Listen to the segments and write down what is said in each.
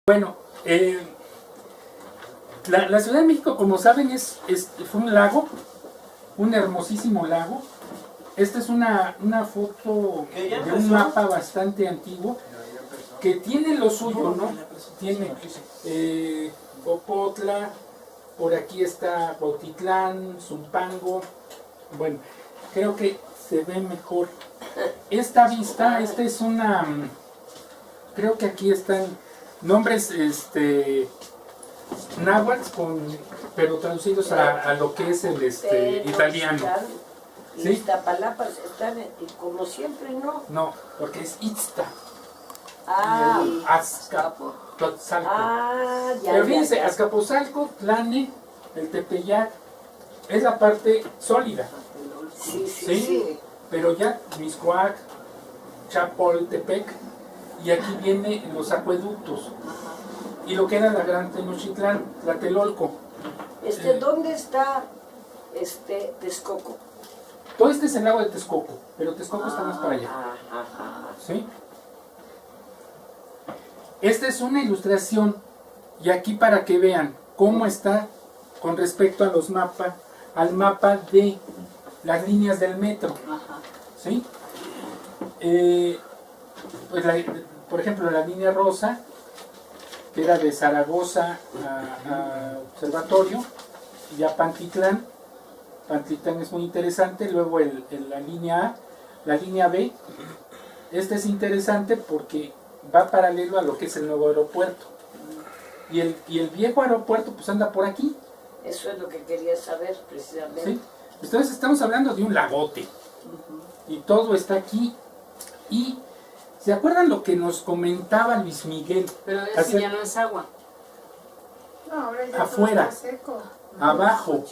Bueno, la Ciudad de México, como saben, fue un lago, un hermosísimo lago. Esta es una foto de un mapa bastante antiguo que tiene lo suyo, ¿no? Tiene Popotla, por aquí está Cuautitlán, Zumpango. Bueno, creo que se ve mejor esta vista. Esta es una, creo que aquí están nombres náhuatl, pero traducidos a lo que es el italiano. ¿Sí? Iztapalapa están como siempre, ¿no? No, porque es Itzta. Ah, Azcapotzalco. Ah, ya. Pero fíjense, Azcapotzalco, Tlane, el Tepeyac, es la parte sólida. Sí. Pero ya Mixcoac, Chapultepec, y aquí vienen los acueductos. Y lo que era la Gran Tenochtitlán, Tlatelolco. ¿Dónde está Texcoco? Todo este es el lago de Texcoco, pero Texcoco está más para allá. ¿Sí? Esta es una ilustración, y aquí para que vean cómo está con respecto a los mapas, al mapa de las líneas del metro. ¿Sí? Pues por ejemplo, la línea rosa, que era de Zaragoza a Observatorio, y a Pantitlán. Pantitlán es muy interesante. Luego la línea A, la línea B. Este es interesante porque va paralelo a lo que es el nuevo aeropuerto. Y el viejo aeropuerto pues anda por aquí. Eso es lo que quería saber precisamente. ¿Sí? Entonces estamos hablando de un lagote. Y todo está aquí. Y ¿se acuerdan lo que nos comentaba Luis Miguel? Pero eso ya no es agua. No, ahora ya afuera, todo está seco. Abajo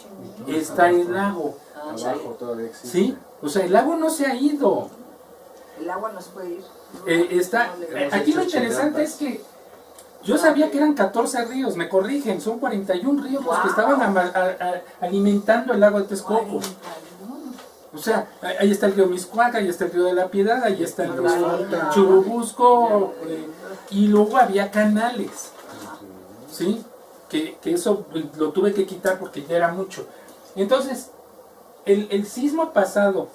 está el lago. Abajo todavía existe. ¿Sí? O sea, el lago no se ha ido. El agua no se puede ir. Aquí lo interesante es que yo sabía que eran 14 ríos, me corrigen, son 41 ríos los que estaban alimentando el lago de Texcoco. O sea, ahí está el río Mixcoac, ahí está el río de la Piedad, ahí está el río Churubusco, y luego había canales, ¿sí? Que eso lo tuve que quitar porque ya era mucho. Entonces, el sismo pasado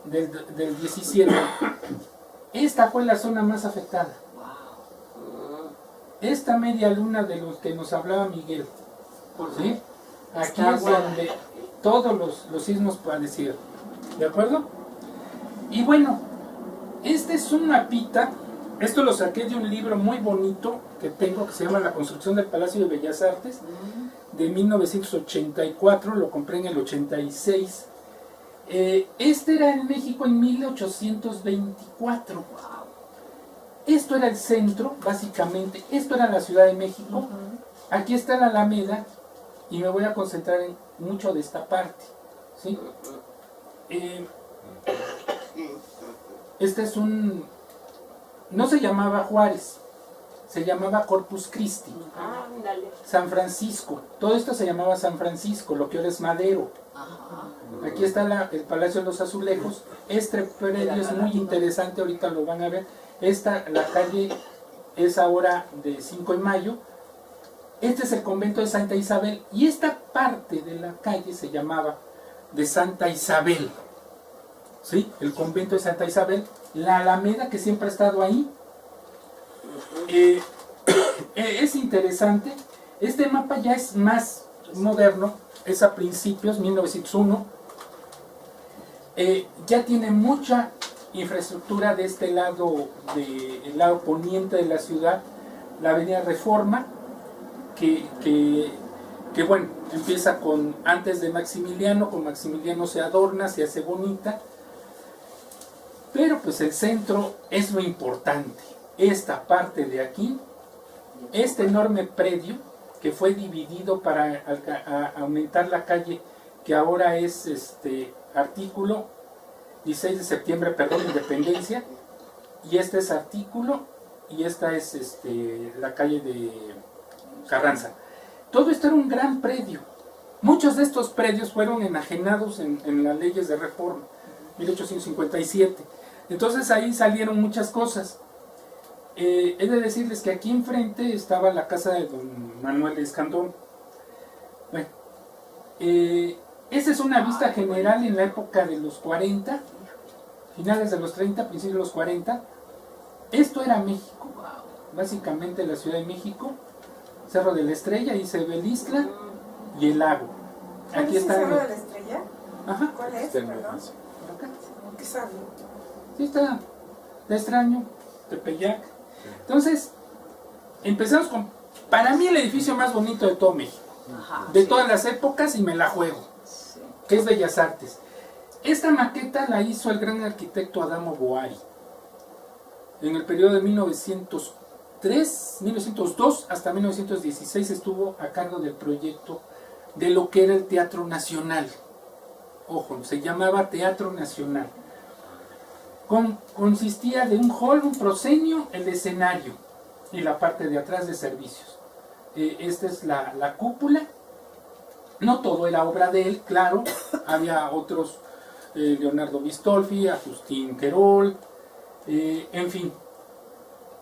del 17, esta fue la zona más afectada. Esta media luna de los que nos hablaba Miguel, ¿sí? Aquí es donde todos los sismos padecieron. ¿De acuerdo? Y bueno, este es un mapita. Esto lo saqué de un libro muy bonito que tengo, que se llama La construcción del Palacio de Bellas Artes, de 1984, lo compré en el 86. Este era en México en 1824. Esto era el centro, básicamente. Esto era la Ciudad de México. Aquí está la Alameda, y me voy a concentrar en mucho de esta parte. ¿Sí? Este es no se llamaba Juárez, se llamaba Corpus Christi. San Francisco, todo esto se llamaba San Francisco, lo que ahora es Madero. Aquí está el Palacio de los Azulejos. Este predio es muy interesante, ahorita lo van a ver. La calle es ahora de 5 de Mayo. Este es el convento de Santa Isabel, y esta parte de la calle se llamaba de Santa Isabel. ¿Sí? El convento de Santa Isabel, la Alameda, que siempre ha estado ahí. Es interesante. Este mapa ya es más moderno, es a principios, 1901. Ya tiene mucha infraestructura de este lado, del lado poniente de la ciudad, la avenida Reforma, que bueno, empieza antes de Maximiliano. Con Maximiliano se adorna, se hace bonita. Pero pues el centro es lo importante. Esta parte de aquí, este enorme predio que fue dividido para aumentar la calle, que ahora es Artículo 16 de septiembre, perdón, Independencia, y este es Artículo, y esta es la calle de Carranza. Todo esto era un gran predio. Muchos de estos predios fueron enajenados en las leyes de reforma, 1857. Entonces ahí salieron muchas cosas. he de decirles que aquí enfrente estaba la casa de don Manuel Escandón. Bueno, esa es una vista general en la época de los 40, finales de los 30, principios de los 40. Esto era México, básicamente la Ciudad de México, Cerro de la Estrella, ahí se ve el Isla y el lago. Aquí está el Cerro de la Estrella? Ajá. ¿Cuál es? Perdón. Por acá. ¿Qué sabe? Sí está, te extraño, Tepeyac. Entonces, empezamos con, para mí el edificio más bonito de todo México, de todas las épocas, y me la juego, que es Bellas Artes. Esta maqueta la hizo el gran arquitecto Adamo Boari, en el periodo de 1902 hasta 1916 estuvo a cargo del proyecto de lo que era el Teatro Nacional. Ojo, se llamaba Teatro Nacional. Consistía de un hall, un proscenio, el escenario y la parte de atrás de servicios. Esta es la cúpula. No todo era obra de él, claro, había otros, Leonardo Bistolfi, Agustín Querol, en fin.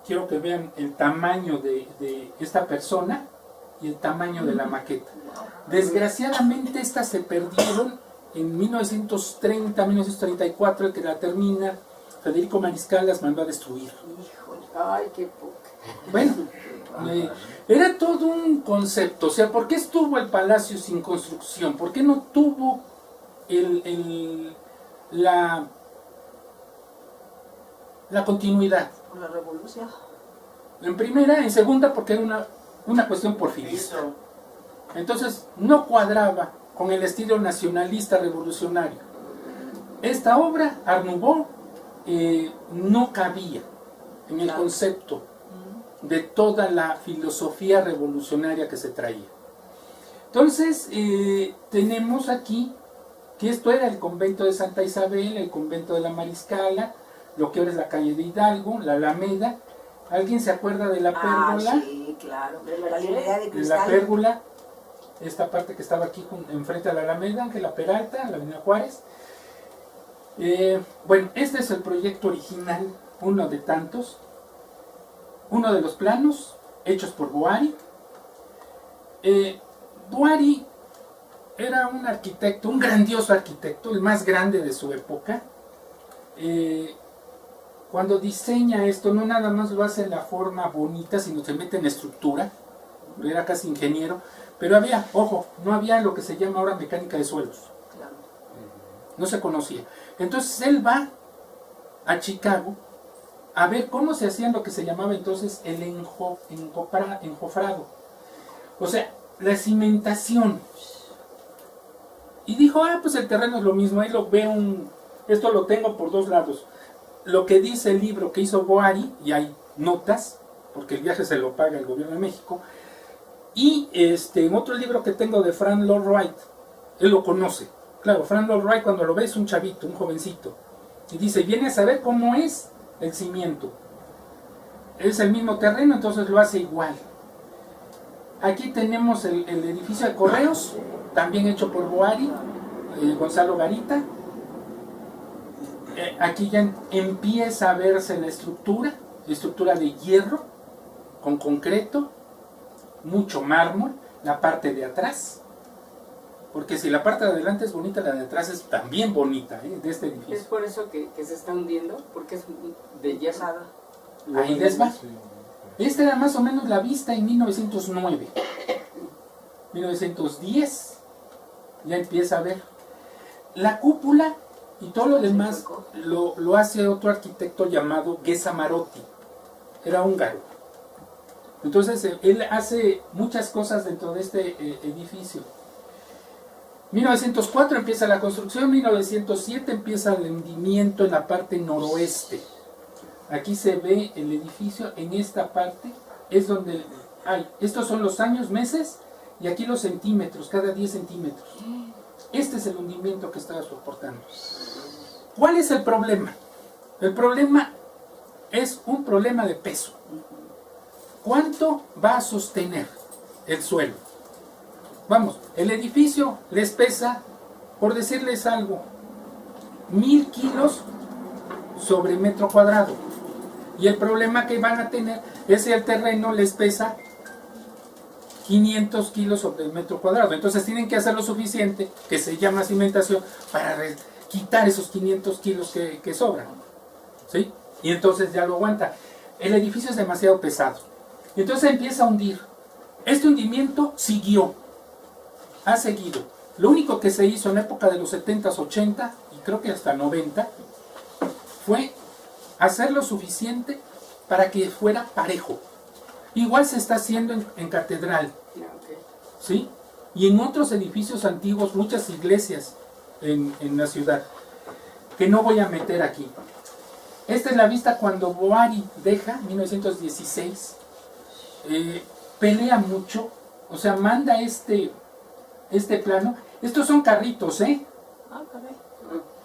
Quiero que vean el tamaño de esta persona y el tamaño de la maqueta. Desgraciadamente estas se perdieron en 1930, 1934, el que la termina, Federico Mariscal las mandó a destruir. Híjole, ay, qué poca. Bueno, era todo un concepto. O sea, ¿por qué estuvo el palacio sin construcción? ¿Por qué no tuvo la continuidad? Por la revolución. En primera, en segunda, porque era una cuestión porfirista. Entonces, no cuadraba con el estilo nacionalista revolucionario. Esta obra, Art Nouveau, no cabía en el concepto de toda la filosofía revolucionaria que se traía. Entonces, tenemos aquí que esto era el convento de Santa Isabel, el convento de la Mariscala, lo que ahora es la calle de Hidalgo, la Alameda. ¿Alguien se acuerda de la pérgola? Sí, claro. De la galería de De cristal. la pérgola, esta parte que estaba aquí enfrente a la Alameda, Ángela Peralta, la Avenida Juárez. Bueno, este es el proyecto original, uno de tantos, uno de los planos hechos por Boari. Boari era un arquitecto, un grandioso arquitecto, el más grande de su época. Cuando diseña esto, no nada más lo hace en la forma bonita, sino se mete en estructura. Era casi ingeniero, pero había, ojo, no había lo que se llama ahora mecánica de suelos. No se conocía. Entonces él va a Chicago a ver cómo se hacía lo que se llamaba entonces el encofrado. O sea, la cimentación. Y dijo, pues el terreno es lo mismo. Ahí lo veo, esto lo tengo por dos lados. Lo que dice el libro que hizo Boari, y hay notas, porque el viaje se lo paga el gobierno de México, y en otro libro que tengo de Frank Lloyd Wright, él lo conoce. Claro, Frank Lloyd Wright cuando lo ve es un chavito, un jovencito, y dice, viene a saber cómo es el cimiento. Es el mismo terreno, entonces lo hace igual. Aquí tenemos el edificio de correos, también hecho por Boari, Gonzalo Garita. Aquí ya empieza a verse la estructura de hierro, con concreto, mucho mármol, la parte de atrás, porque si la parte de adelante es bonita, la de atrás es también bonita, de este edificio. Es por eso que se está hundiendo, porque es de hierro. Ahí les va. Esta era más o menos la vista en 1909. 1910 ya empieza a ver. La cúpula y todo lo demás lo hace otro arquitecto llamado Gesa Marotti. Era húngaro. Entonces él hace muchas cosas dentro de este edificio. 1904 empieza la construcción, 1907 empieza el hundimiento en la parte noroeste. Aquí se ve el edificio, en esta parte es donde hay, estos son los años, meses, y aquí los centímetros, cada 10 centímetros. Este es el hundimiento que estaba soportando. ¿Cuál es el problema? El problema es un problema de peso. ¿Cuánto va a sostener el suelo? Vamos, el edificio les pesa, por decirles algo, 1000 kilos sobre metro cuadrado. Y el problema que van a tener es que el terreno les pesa 500 kilos sobre el metro cuadrado. Entonces tienen que hacer lo suficiente, que se llama cimentación, para quitar esos 500 kilos que sobran. ¿Sí? Y entonces ya lo aguanta. El edificio es demasiado pesado. Y entonces empieza a hundir. Este hundimiento siguió. Ha seguido. Lo único que se hizo en la época de los 70s, 80 y creo que hasta 90 fue hacer lo suficiente para que fuera parejo. Igual se está haciendo en Catedral, ¿sí? Y en otros edificios antiguos, muchas iglesias en la ciudad, que no voy a meter aquí. Esta es la vista cuando Boari deja, 1916, pelea mucho, o sea, manda este plano. Estos son carritos, ¿eh?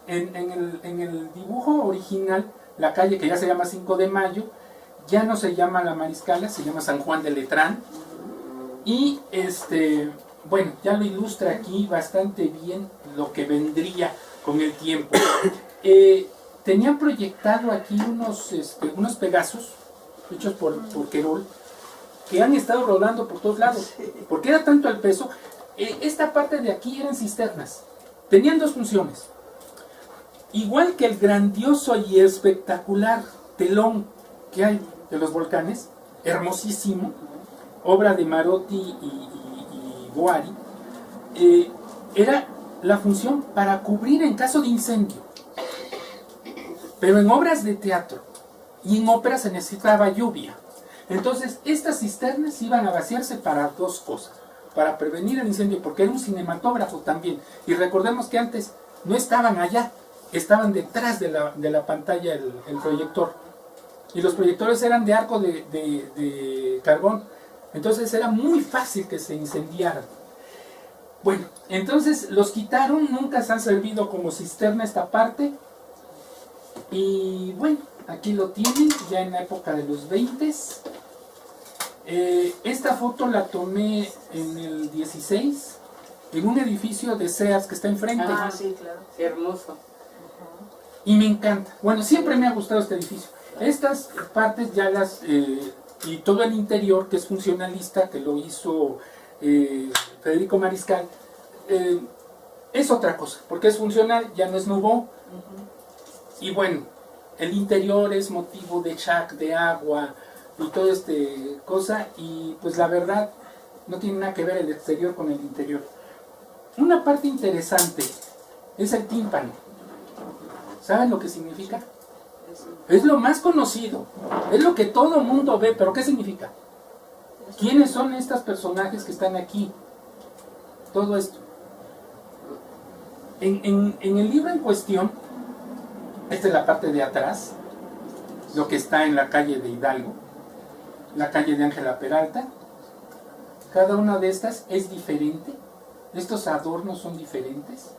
En el dibujo original, la calle que ya se llama 5 de Mayo, ya no se llama La Mariscala, se llama San Juan de Letrán. Y bueno, ya lo ilustra aquí bastante bien lo que vendría con el tiempo. Tenían proyectado aquí unos Pegasos, hechos por Querol, que han estado rodando por todos lados, porque era tanto el peso. Esta parte de aquí eran cisternas, tenían dos funciones. Igual que el grandioso y espectacular telón que hay de los volcanes, hermosísimo, obra de Marotti y Boari, era la función para cubrir en caso de incendio. Pero en obras de teatro y en óperas se necesitaba lluvia. Entonces estas cisternas iban a vaciarse para dos cosas: para prevenir el incendio, porque era un cinematógrafo también. Y recordemos que antes no estaban allá, estaban detrás de la pantalla el proyector. Y los proyectores eran de arco de carbón. Entonces era muy fácil que se incendiaran. Bueno, entonces los quitaron, nunca se han servido como cisterna esta parte. Y bueno, aquí lo tienen, ya en la época de los 20s. Esta foto la tomé en el 16, en un edificio de Sears que está enfrente. Ah, sí, claro. Hermoso. Y me encanta. Bueno, siempre me ha gustado este edificio. Estas partes ya las... y todo el interior, que es funcionalista, que lo hizo Federico Mariscal, es otra cosa, porque es funcional, ya no es Nouveau. Y bueno, el interior es motivo de chac, de agua y toda cosa, y pues la verdad no tiene nada que ver el exterior con el interior. Una parte interesante es el tímpano. ¿Saben lo que significa? Es lo más conocido, es lo que todo mundo ve, pero ¿qué significa? ¿Quiénes son estos personajes que están aquí? Todo esto. En el libro en cuestión, esta es la parte de atrás, lo que está en la calle de Hidalgo, la calle de Ángela Peralta. Cada una de estas es diferente, estos adornos son diferentes,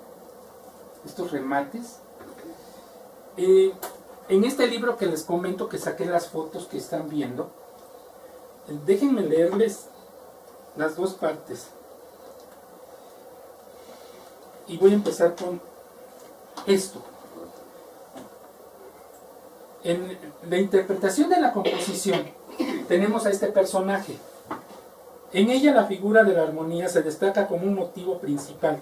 estos remates. En este libro que les comento, que saqué las fotos que están viendo, déjenme leerles las dos partes. Y voy a empezar con esto. En la interpretación de la composición tenemos a este personaje. En ella la figura de la armonía se destaca como un motivo principal,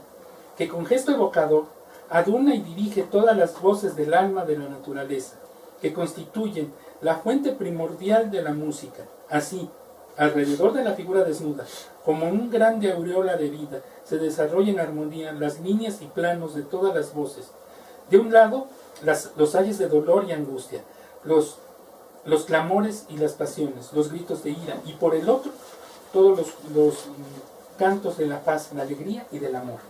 que con gesto evocador aduna y dirige todas las voces del alma de la naturaleza, que constituyen la fuente primordial de la música. Así, alrededor de la figura desnuda, como un grande aureola de vida, se desarrolla en armonía las líneas y planos de todas las voces. De un lado, los ayes de dolor y angustia, los clamores y las pasiones, los gritos de ira, y por el otro, todos los cantos de la paz, la alegría y del amor.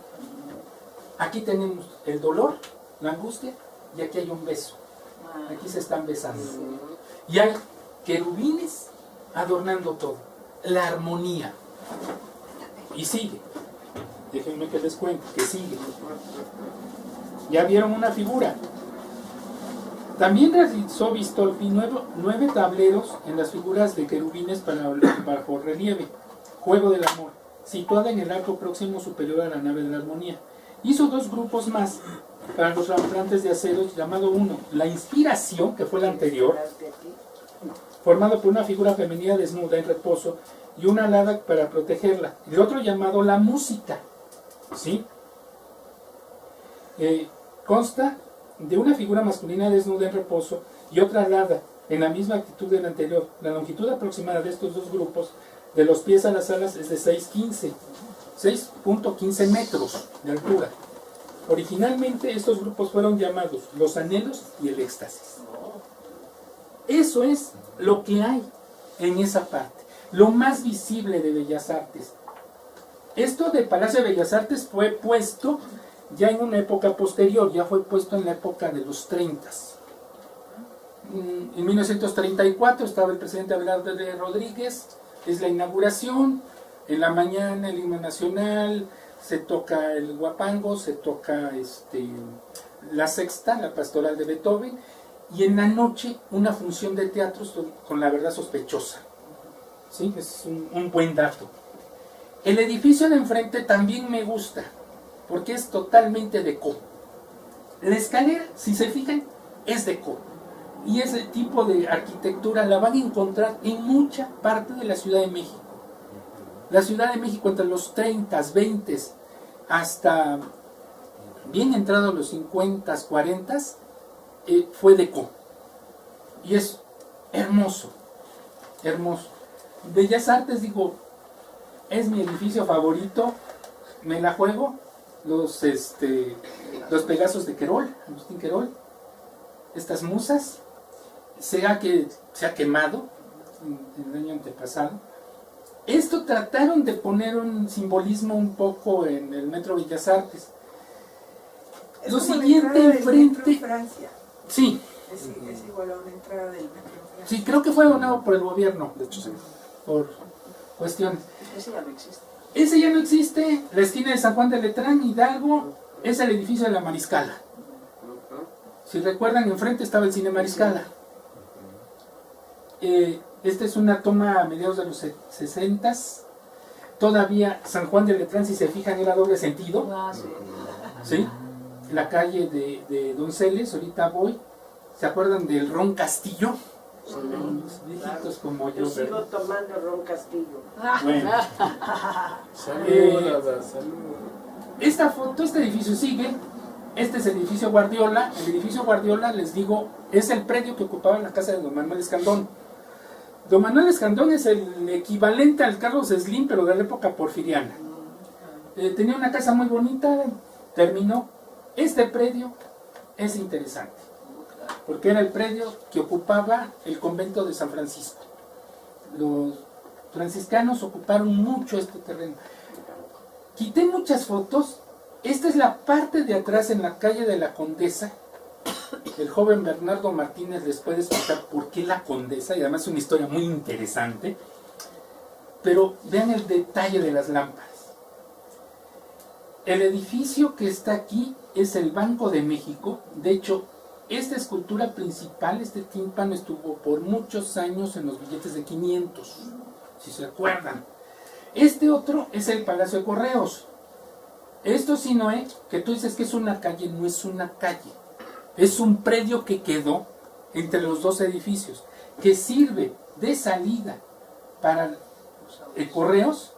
Aquí tenemos el dolor, la angustia, y aquí hay un beso. Aquí se están besando. Y hay querubines adornando todo. La armonía. Y sigue. Déjenme que les cuente que sigue. Ya vieron una figura. También realizó Bistolfi 9 tableros en las figuras de querubines para bajo relieve. Juego del amor, situada en el arco próximo superior a la nave de la armonía. Hizo 2 grupos más para los ramplantes de acero, llamado uno, la inspiración, que fue la anterior, formado por una figura femenina desnuda en reposo y una alada para protegerla. El otro llamado la música, ¿sí? Consta de una figura masculina desnuda en reposo y otra alada en la misma actitud del anterior. La longitud aproximada de estos dos grupos, de los pies a las alas, es de 6.15 metros de altura. Originalmente estos grupos fueron llamados los anhelos y el éxtasis. Eso es lo que hay en esa parte, lo más visible de Bellas Artes. Esto del Palacio de Bellas Artes fue puesto ya en una época posterior, ya fue puesto en la época de los 30. En 1934 estaba el presidente Abelardo de Rodríguez, es la inauguración, en la mañana el himno nacional, se toca el guapango, se toca la sexta, la pastoral de Beethoven, y en la noche una función de teatro con La verdad sospechosa. ¿Sí? Es un buen dato. El edificio de enfrente también me gusta, porque es totalmente deco. La escalera, si se fijan, es deco. Y ese tipo de arquitectura la van a encontrar en mucha parte de la Ciudad de México. La Ciudad de México entre los 30, 20, hasta bien entrado los 50, 40, fue deco. Y es hermoso, hermoso. Bellas Artes, digo, es mi edificio favorito, me la juego. Los Pegasos de Querol, Agustín Querol, estas musas, sea que se ha quemado en el año antepasado. Esto trataron de poner un simbolismo un poco en el Metro Bellas Artes. Es Lo como siguiente la entrada del enfrente. metro en Francia. Sí, Es igual a una entrada del metro en Francia. sí, creo que fue donado por el gobierno, de hecho, sí, por cuestiones. Ese ya no existe. Ese ya no existe, la esquina de San Juan de Letrán, Hidalgo, es el edificio de la Mariscala. Si recuerdan, enfrente estaba el cine Mariscala. Esta es una toma a mediados de los 60. Todavía San Juan de Letrán, si se fijan, era doble sentido. Ah, sí. ¿Sí? La calle de Donceles, ahorita voy. ¿Se acuerdan del Ron Castillo? Los viejitos como yo. Yo sigo ¿verdad? tomando Ron Castillo. Bueno. Esta foto, este edificio sigue. Este es el edificio Guardiola. El edificio Guardiola, les digo, es el predio que ocupaba la casa de don Manuel Escandón. Don Manuel Escandón es el equivalente al Carlos Slim, pero de la época porfiriana. Tenía una casa muy bonita, terminó. Este predio es interesante, porque era el predio que ocupaba el convento de San Francisco. Los franciscanos ocuparon mucho este terreno. Quité muchas fotos. Esta es la parte de atrás en la calle de la Condesa. El joven Bernardo Martínez les puede explicar por qué la Condesa, y además es una historia muy interesante. Pero vean el detalle de las lámparas. El edificio que está aquí es el Banco de México. De hecho, esta escultura principal, este tímpano, estuvo por muchos años en los billetes de 500, si se acuerdan. Este otro es el Palacio de Correos. Esto sí, Noé, que tú dices que es una calle, no es una calle. Es un predio que quedó entre los dos edificios, que sirve de salida para correos,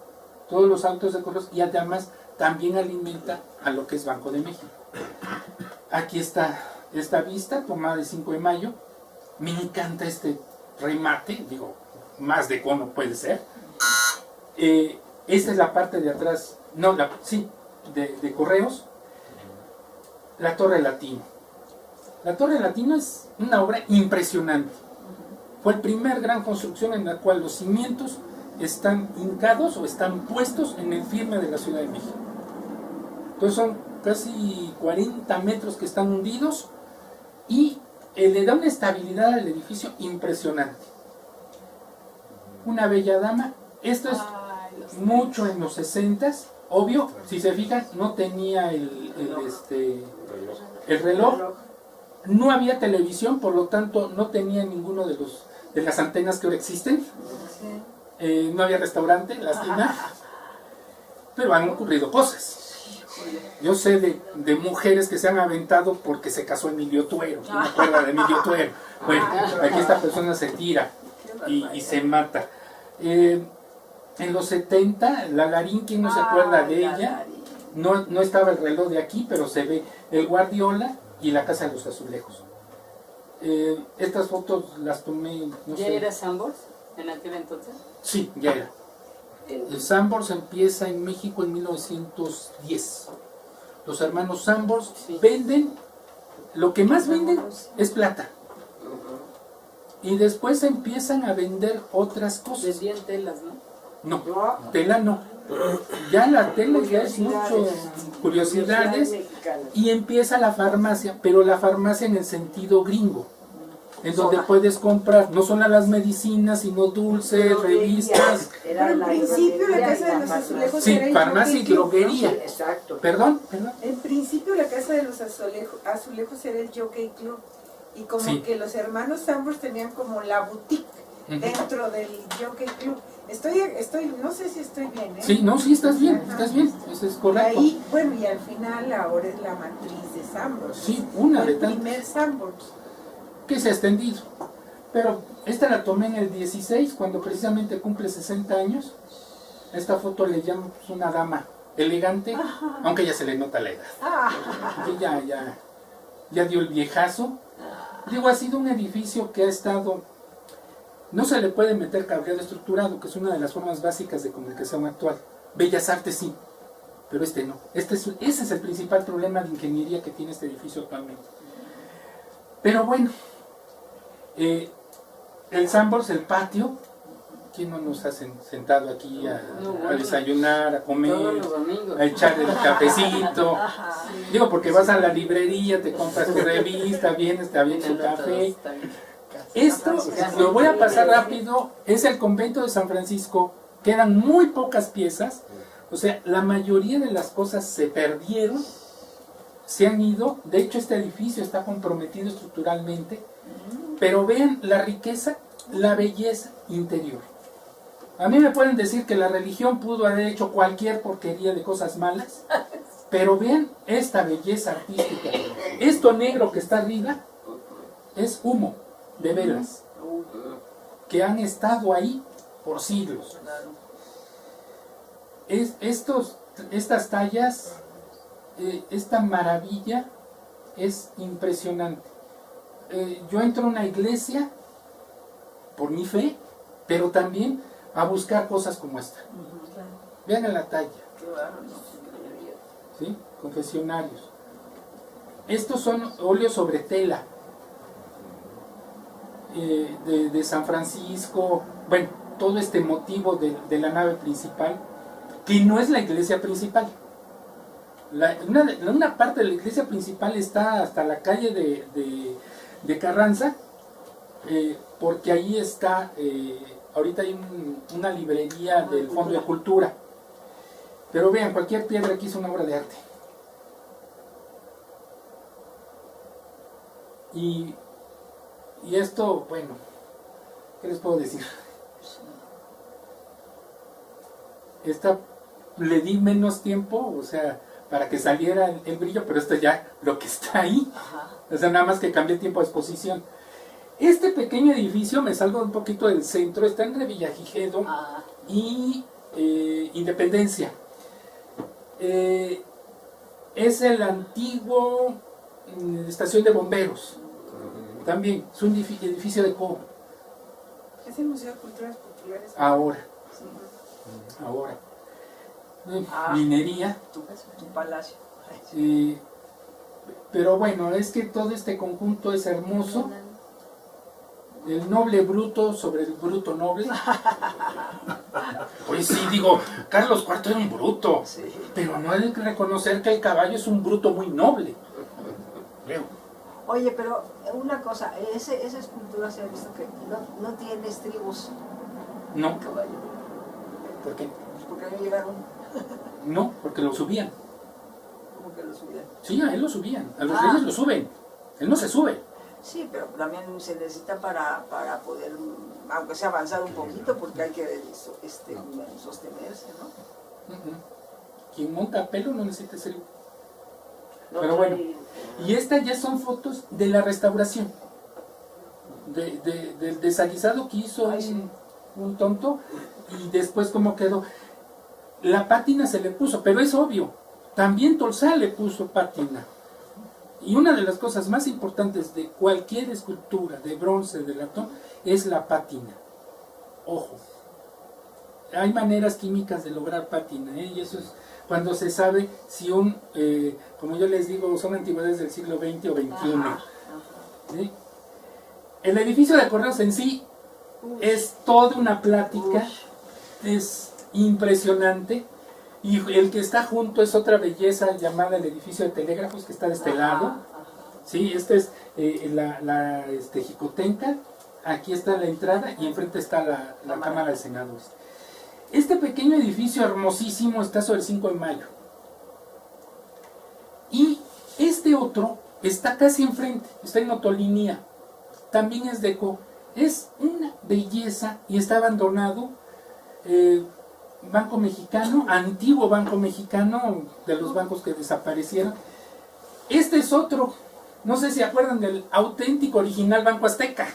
todos los autos de correos, y además también alimenta a lo que es Banco de México. Aquí está esta vista tomada de 5 de mayo. Me encanta este remate, digo, más de cono puede ser. Esta es la parte de atrás, no, de correos. La Torre Latino. La Torre Latino es una obra impresionante. Fue la primera gran construcción en la cual los cimientos están hincados o están puestos en el firme de la Ciudad de México. Entonces son casi 40 metros que están hundidos y le da una estabilidad al edificio impresionante. Una bella dama. Esto es mucho en los 60s. Obvio, si se fijan, no tenía el reloj. No había televisión, por lo tanto no tenía ninguno de las antenas que ahora existen. No había restaurante, lástima. Pero han ocurrido cosas. Yo sé de mujeres que se han aventado porque se casó Emilio Tuero. ¿Quién me acuerda de Emilio Tuero? Bueno, aquí esta persona se tira. y se mata. En los 70, la Larín, ¿quién no se acuerda de ella? No estaba el reloj de aquí, pero se ve el Guardiola y la Casa de los Azulejos. Estas fotos las tomé, no ¿Ya sé. era Sambors en aquel entonces? Sí, ya era. El Sambors empieza en México en 1910. Los hermanos Sambors venden, lo que más venden es plata. Y después empiezan a vender otras cosas. Vendían telas, ¿no? No, tela no. Ya la tela ya es mucho curiosidades mexicanas. y empieza la farmacia, pero la farmacia en el sentido gringo, en donde puedes comprar no solo las medicinas, sino dulces, revistas. Era Pero en la principio la droguería Casa y de la los farmacia. Azulejos Sí, era el farmacia y Jockey Club, droguería. Sí, exacto. Perdón. En principio la Casa de los Azulejos era el Jockey Club. Y como Sí. que los hermanos Sambors tenían como la boutique Ujú. dentro del Jockey Club. No sé si estoy bien, ¿eh? Sí, no, sí, estás bien, Ajá. estás bien, eso es Y correcto. ahí, bueno, y al final ahora es la matriz de Sambors. Sí, una Fue de el tantas primer Sambors. que se ha extendido. Pero esta la tomé en el 16, cuando precisamente cumple 60 años. A esta foto le llamo pues, una dama elegante, aunque ya se le nota la edad. Que ya dio el viejazo. Digo, ha sido un edificio que ha estado... No se le puede meter cableado estructurado, que es una de las formas básicas de comunicación actual. Bellas Artes sí, pero este no. Ese es el principal problema de ingeniería que tiene este edificio actualmente. Pero bueno, el Sambors, el patio, ¿quién no nos ha sentado aquí a desayunar, a Todos comer, los domingos. a echar el cafecito? Digo, porque vas a la librería, te compras tu revista, vienes, te avientas tu café. Esto, lo voy a pasar rápido, es el convento de San Francisco. Quedan muy pocas piezas, o sea, la mayoría de las cosas se perdieron, se han ido. De hecho, este edificio está comprometido estructuralmente, pero vean la riqueza, la belleza interior. A mí me pueden decir que la religión pudo haber hecho cualquier porquería de cosas malas, pero vean esta belleza artística. Esto negro que está arriba es humo de velas que han estado ahí por siglos. Estas tallas, esta maravilla es impresionante. Yo entro a una iglesia por mi fe, pero también a buscar cosas como esta. Vean la talla. ¿Sí? Confesionarios. Estos son óleos sobre tela. De San Francisco, bueno, todo este motivo de la nave principal, que no es la iglesia principal. Una parte de la iglesia principal está hasta la calle de Carranza, porque ahí está, ahorita hay una librería del Fondo de Cultura. Pero vean, cualquier piedra aquí es una obra de arte. Y esto, bueno, ¿qué les puedo decir? Le di menos tiempo, o sea, para que saliera el brillo, pero esto ya, lo que está ahí, o sea, nada más que cambié el tiempo de exposición. Este pequeño edificio, me salgo un poquito del centro, está entre Villagigedo y Independencia. Es el antiguo estación de bomberos. También, es un edificio de cobre. Es el Museo de Culturas Populares. Ahora. Minería. Tu palacio. Pero bueno, es que todo este conjunto es hermoso. El noble bruto sobre el bruto noble. Pues sí, digo, Carlos IV era un bruto. Pero no hay que reconocer que el caballo es un bruto muy noble. Creo. Oye, pero una cosa, esa escultura se ha visto que no tiene estribos. No. ¿Por qué? Porque no llegaron. No, porque lo subían. Como que lo subían. Sí, a él lo subían. A los reyes lo suben. Él no se sube. Sí, pero también se necesita para poder, aunque sea avanzar un poquito, porque hay que sostenerse, ¿no? Quien monta a pelo no necesita ser. Pero bueno, y estas ya son fotos de la restauración. del desaguisado que hizo un tonto, y después cómo quedó. La pátina se le puso, pero es obvio, también Tolsá le puso pátina. Y una de las cosas más importantes de cualquier escultura de bronce, de latón, es la pátina. Ojo, hay maneras químicas de lograr pátina, y eso es cuando se sabe si como yo les digo, son antigüedades del siglo XX o XXI. ¿Sí? El edificio de correos en sí es toda una plática, es impresionante, y el que está junto es otra belleza llamada el edificio de telégrafos, que está de este lado. Sí, este es la Jicotenca, aquí está la entrada y enfrente está la Cámara de Senadores. Este pequeño edificio hermosísimo está sobre el 5 de mayo. Y este otro está casi enfrente, está en Otolinía, también es deco, es una belleza y está abandonado. Banco Mexicano, antiguo Banco Mexicano, de los bancos que desaparecieron. Este es otro, no sé si se acuerdan del auténtico original Banco Azteca,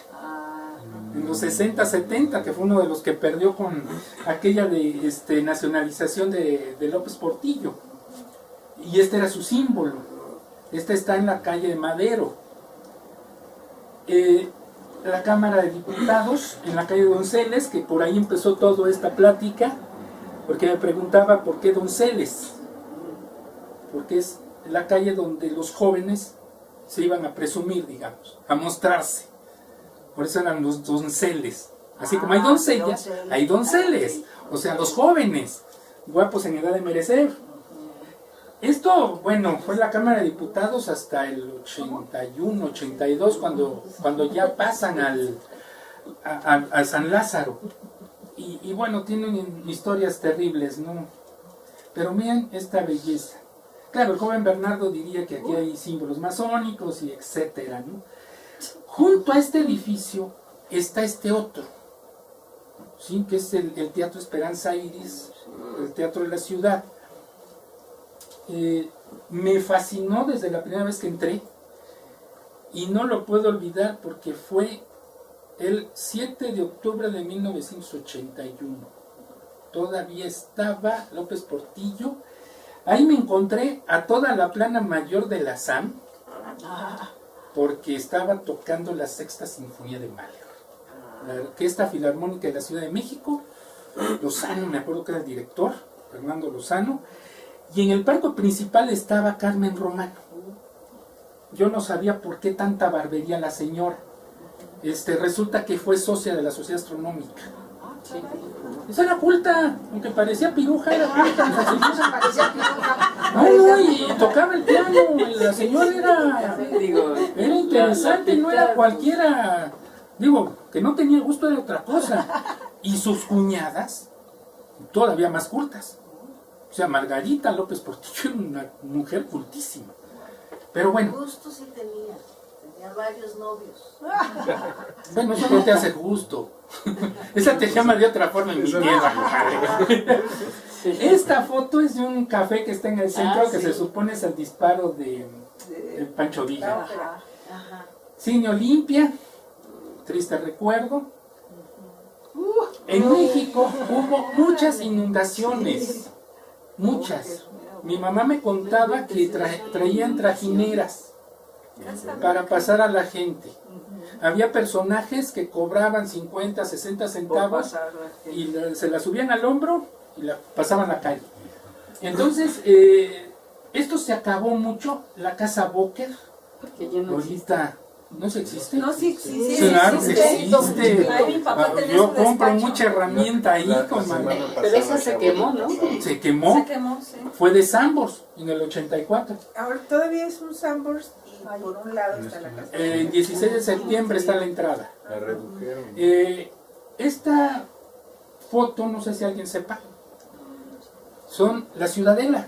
en los 60, 70, que fue uno de los que perdió con aquella de nacionalización de López Portillo, y este era su símbolo. Este está en la calle de Madero. La Cámara de Diputados en la calle de Donceles, que por ahí empezó toda esta plática, porque me preguntaba por qué Donceles, porque es la calle donde los jóvenes se iban a presumir, digamos, a mostrarse. Por eso eran los donceles. Así como hay doncellas, hay donceles. O sea, los jóvenes, guapos en edad de merecer. Esto, bueno, fue la Cámara de Diputados hasta el 81, 82, cuando ya pasan a San Lázaro. Y bueno, tienen historias terribles, ¿no? Pero miren esta belleza. Claro, el joven Bernardo diría que aquí hay símbolos masónicos y etcétera, ¿no? Junto a este edificio está este otro, ¿sí? Que es el Teatro Esperanza Iris, el Teatro de la Ciudad. Me fascinó desde la primera vez que entré y no lo puedo olvidar porque fue el 7 de octubre de 1981. Todavía estaba López Portillo. Ahí me encontré a toda la plana mayor de la SAM, porque estaba tocando la Sexta Sinfonía de Mahler, la Orquesta Filarmónica de la Ciudad de México. Lozano, me acuerdo que era el director, Fernando Lozano, y en el palco principal estaba Carmen Romano. Yo no sabía por qué tanta barbería la señora. Resulta que fue socia de la Sociedad Astronómica. Sí. Esa era culta, aunque parecía piruja, era culta. No, y tocaba el piano, y la señora era interesante, no era cualquiera. Digo, que no tenía gusto era otra cosa. Y sus cuñadas, todavía más cultas. O sea, Margarita López Portillo era una mujer cultísima. Pero bueno. Gusto sí tenía varios novios. Bueno, eso no te hace gusto. Esa te llama de otra forma en mi tierra. Esta foto es de un café que está en el centro, que se supone es el disparo de Pancho Villa. Cine Olimpia, triste recuerdo. En México hubo muchas inundaciones, muchas. Mi mamá me contaba que traían trajineras para pasar a la gente. Había personajes que cobraban 50, 60 centavos y se la subían al hombro y la pasaban a la calle. Entonces, esto se acabó mucho. La casa Boker, ahorita no se existe. No, sí existe. Claro que existe. Ay, mi papá tenía Yo su compro despacho. mucha herramienta ahí con mamá. Pero esa se quemó, ¿no? Se quemó. Se quemó, sí. Fue de Sambors en el 84. Ahora todavía es un Sambors y por un lado está la casa. El 16 de septiembre está la entrada. La redujeron. Esta foto, no sé si alguien sepa, son la Ciudadela.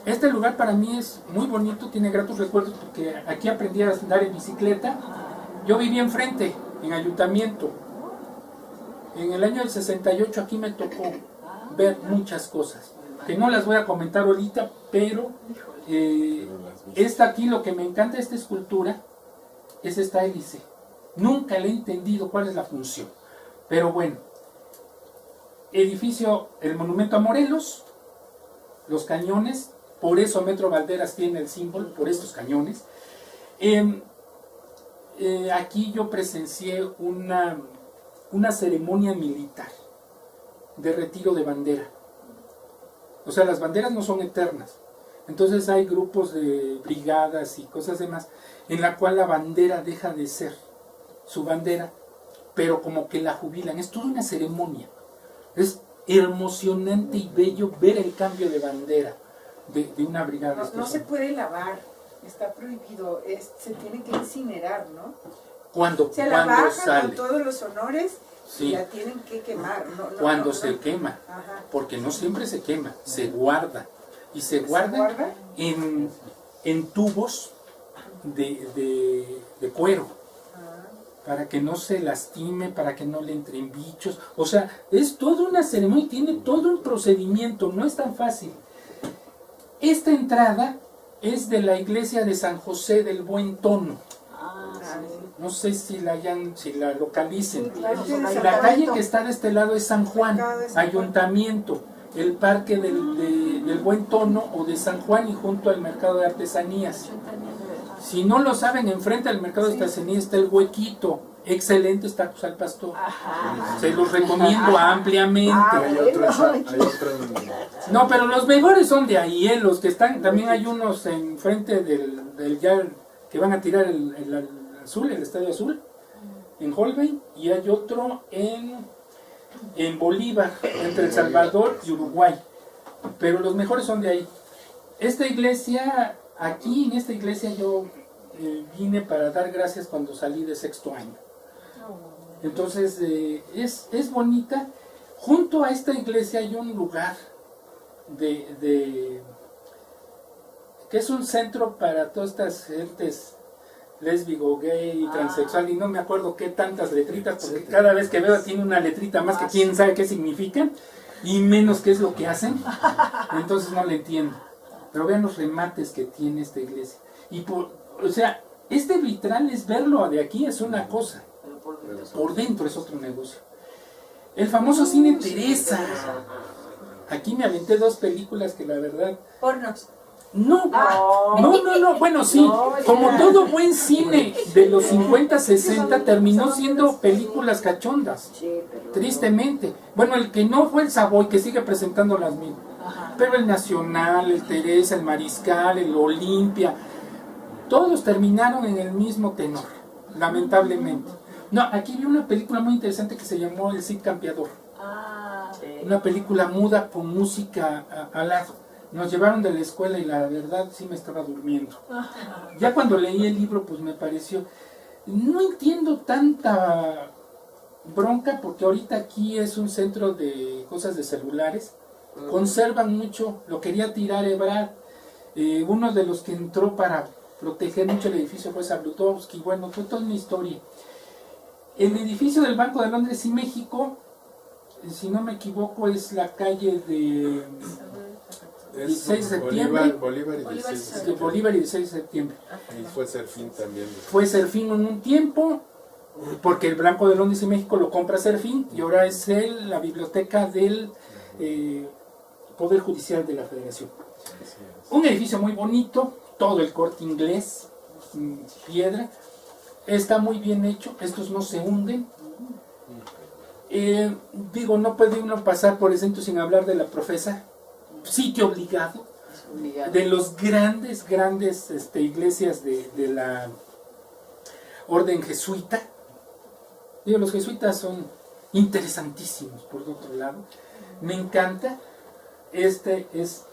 Este lugar para mí es muy bonito, tiene gratos recuerdos porque aquí aprendí a andar en bicicleta. Yo vivía enfrente, en Ayuntamiento. En el año del 68 aquí me tocó ver muchas cosas, que no las voy a comentar ahorita, pero esta aquí, lo que me encanta de esta escultura, es esta hélice. Nunca le he entendido cuál es la función. Pero bueno, edificio, el monumento a Morelos, los cañones, por eso Metro Valderas tiene el símbolo, por estos cañones. Aquí yo presencié una ceremonia militar de retiro de bandera. O sea, las banderas no son eternas. Entonces hay grupos de brigadas y cosas demás en la cual la bandera deja de ser su bandera, pero como que la jubilan. Es toda una ceremonia. Es emocionante y bello ver el cambio de bandera de una brigada. No se puede lavar, está prohibido, se tiene que incinerar, ¿no? Cuando La bajan sale, con todos los honores sí, y la tienen que quemar. cuando se quema, Ajá. porque no siempre se quema, se guarda. Y se guarda en tubos de cuero, para que no se lastime, para que no le entren bichos. O sea, es toda una ceremonia, tiene todo un procedimiento, no es tan fácil. Esta entrada es de la iglesia de San José del Buen Tono. No sé si la localicen. Sí, claro, La calle que está de este lado es San Juan, Ayuntamiento, el Parque del Buen Tono o de San Juan y junto al Mercado de Artesanías. Si no lo saben, enfrente al Mercado de Artesanías está el Huequito. Excelentes tacos al pastor. Se los recomiendo ampliamente. Hay otros. No, pero los mejores son de ahí, los que están, también hay unos enfrente del ya que van a tirar el azul, el Estadio Azul, en Holbein, y hay otro en Bolívar, entre El Salvador y Uruguay. Pero los mejores son de ahí. Esta iglesia, aquí en esta iglesia yo vine para dar gracias cuando salí de sexto año. Entonces es bonita. Junto a esta iglesia hay un lugar que es un centro para todas estas gentes lésbico, gay, transexual, y no me acuerdo qué tantas letritas, porque cada vez que veo tiene una letrita más que quién sabe qué significan y menos qué es lo que hacen, entonces no le entiendo. Pero vean los remates que tiene esta iglesia. Y o sea, este vitral es verlo de aquí, es una cosa, por dentro es otro negocio. El famoso cine Teresa. Aquí me aventé 2 películas que la verdad... Pornos. No, bueno, sí, como todo buen cine de los 50, 60 terminó siendo películas cachondas, tristemente. Bueno, el que no fue el Savoy, que sigue presentando las mismas, pero el Nacional, el Teresa, el Mariscal, el Olimpia, todos terminaron en el mismo tenor, lamentablemente. No, aquí vi una película muy interesante que se llamó El Cid Campeador, una película muda con música al lado. Nos llevaron de la escuela y la verdad sí me estaba durmiendo. Ya cuando leí el libro pues me pareció... No entiendo tanta bronca porque ahorita aquí es un centro de cosas de celulares. Conservan mucho, lo quería tirar Ebrard. Uno de los que entró para proteger mucho el edificio fue Zabludovsky. Bueno, fue toda una historia. El edificio del Banco de Londres y México, si no me equivoco, es la calle de... 16 de septiembre. Bolívar y 16 de Bolívar y 16 de septiembre. Y fue Serfín también. Fue Serfín en un tiempo, porque el Banco de Londres y México lo compra Serfín, y ahora es la biblioteca del Poder Judicial de la Federación. Un edificio muy bonito, todo el Corte Inglés, piedra, está muy bien hecho, estos no se hunden. Digo, no puede uno pasar por el centro sin hablar de la Profesa, sitio obligado, de los grandes iglesias de la orden jesuita. Digo, los jesuitas son interesantísimos, por otro lado. Me encanta. Este es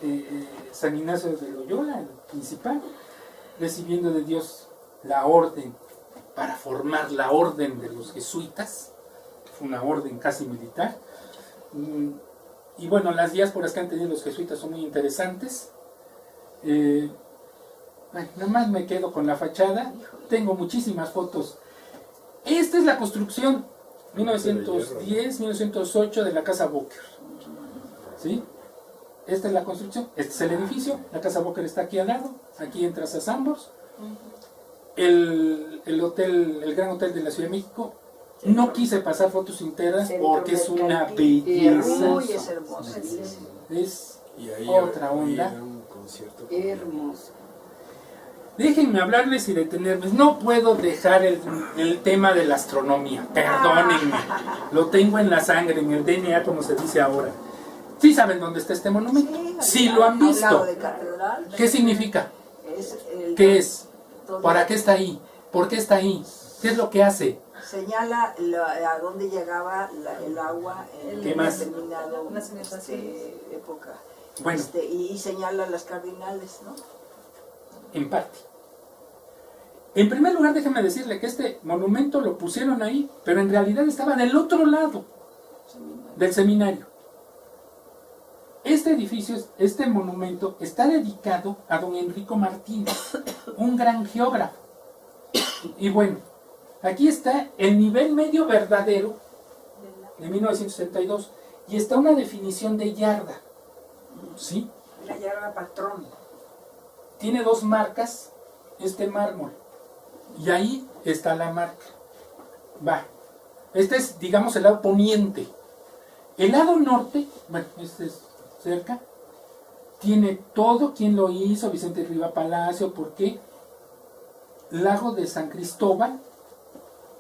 San Ignacio de Loyola, el principal, recibiendo de Dios la orden para formar la orden de los jesuitas. Fue una orden casi militar. Y bueno, las diásporas que han tenido los jesuitas son muy interesantes. Bueno, nada más me quedo con la fachada. Tengo muchísimas fotos. Esta es la construcción 1910-1908 de la Casa Boker. ¿Sí? Esta es la construcción. Este es el edificio. La Casa Boker está aquí al lado. Aquí entras a Sambors. el hotel, el Gran Hotel de la Ciudad de México. No quise pasar fotos internas porque es una belleza. Uy, es hermoso. Es Y ahí otra ahí onda. era un concierto. Hermoso. Déjenme hablarles y detenerme. No puedo dejar el tema de la astronomía. Perdónenme. Lo tengo en la sangre, en el DNA, como se dice ahora. ¿Sí saben dónde está este monumento? Sí, lo han Al visto. lado de Catedral. ¿Qué significa? Es el- ¿Qué es? todo- ¿Para qué está ahí? ¿Por qué está ahí? ¿Qué es lo que hace? Señala a dónde llegaba el agua en ¿Qué más? determinada Unas inundaciones. época. Bueno, Y señala las cardinales, ¿no? en parte. En primer lugar, déjenme decirle que este monumento lo pusieron ahí, pero en realidad estaba del otro lado del seminario. Este edificio, este monumento, está dedicado a don Enrico Martínez, un gran geógrafo. Y bueno, aquí está el nivel medio verdadero de 1962 y está una definición de yarda. ¿Sí? La yarda patrón. Tiene dos marcas este mármol y ahí está la marca. Va. Este es, digamos, el lado poniente. El lado norte, bueno, este es cerca, tiene todo. ¿Quién lo hizo? Vicente Riva Palacio. ¿Por qué? Lago de San Cristóbal,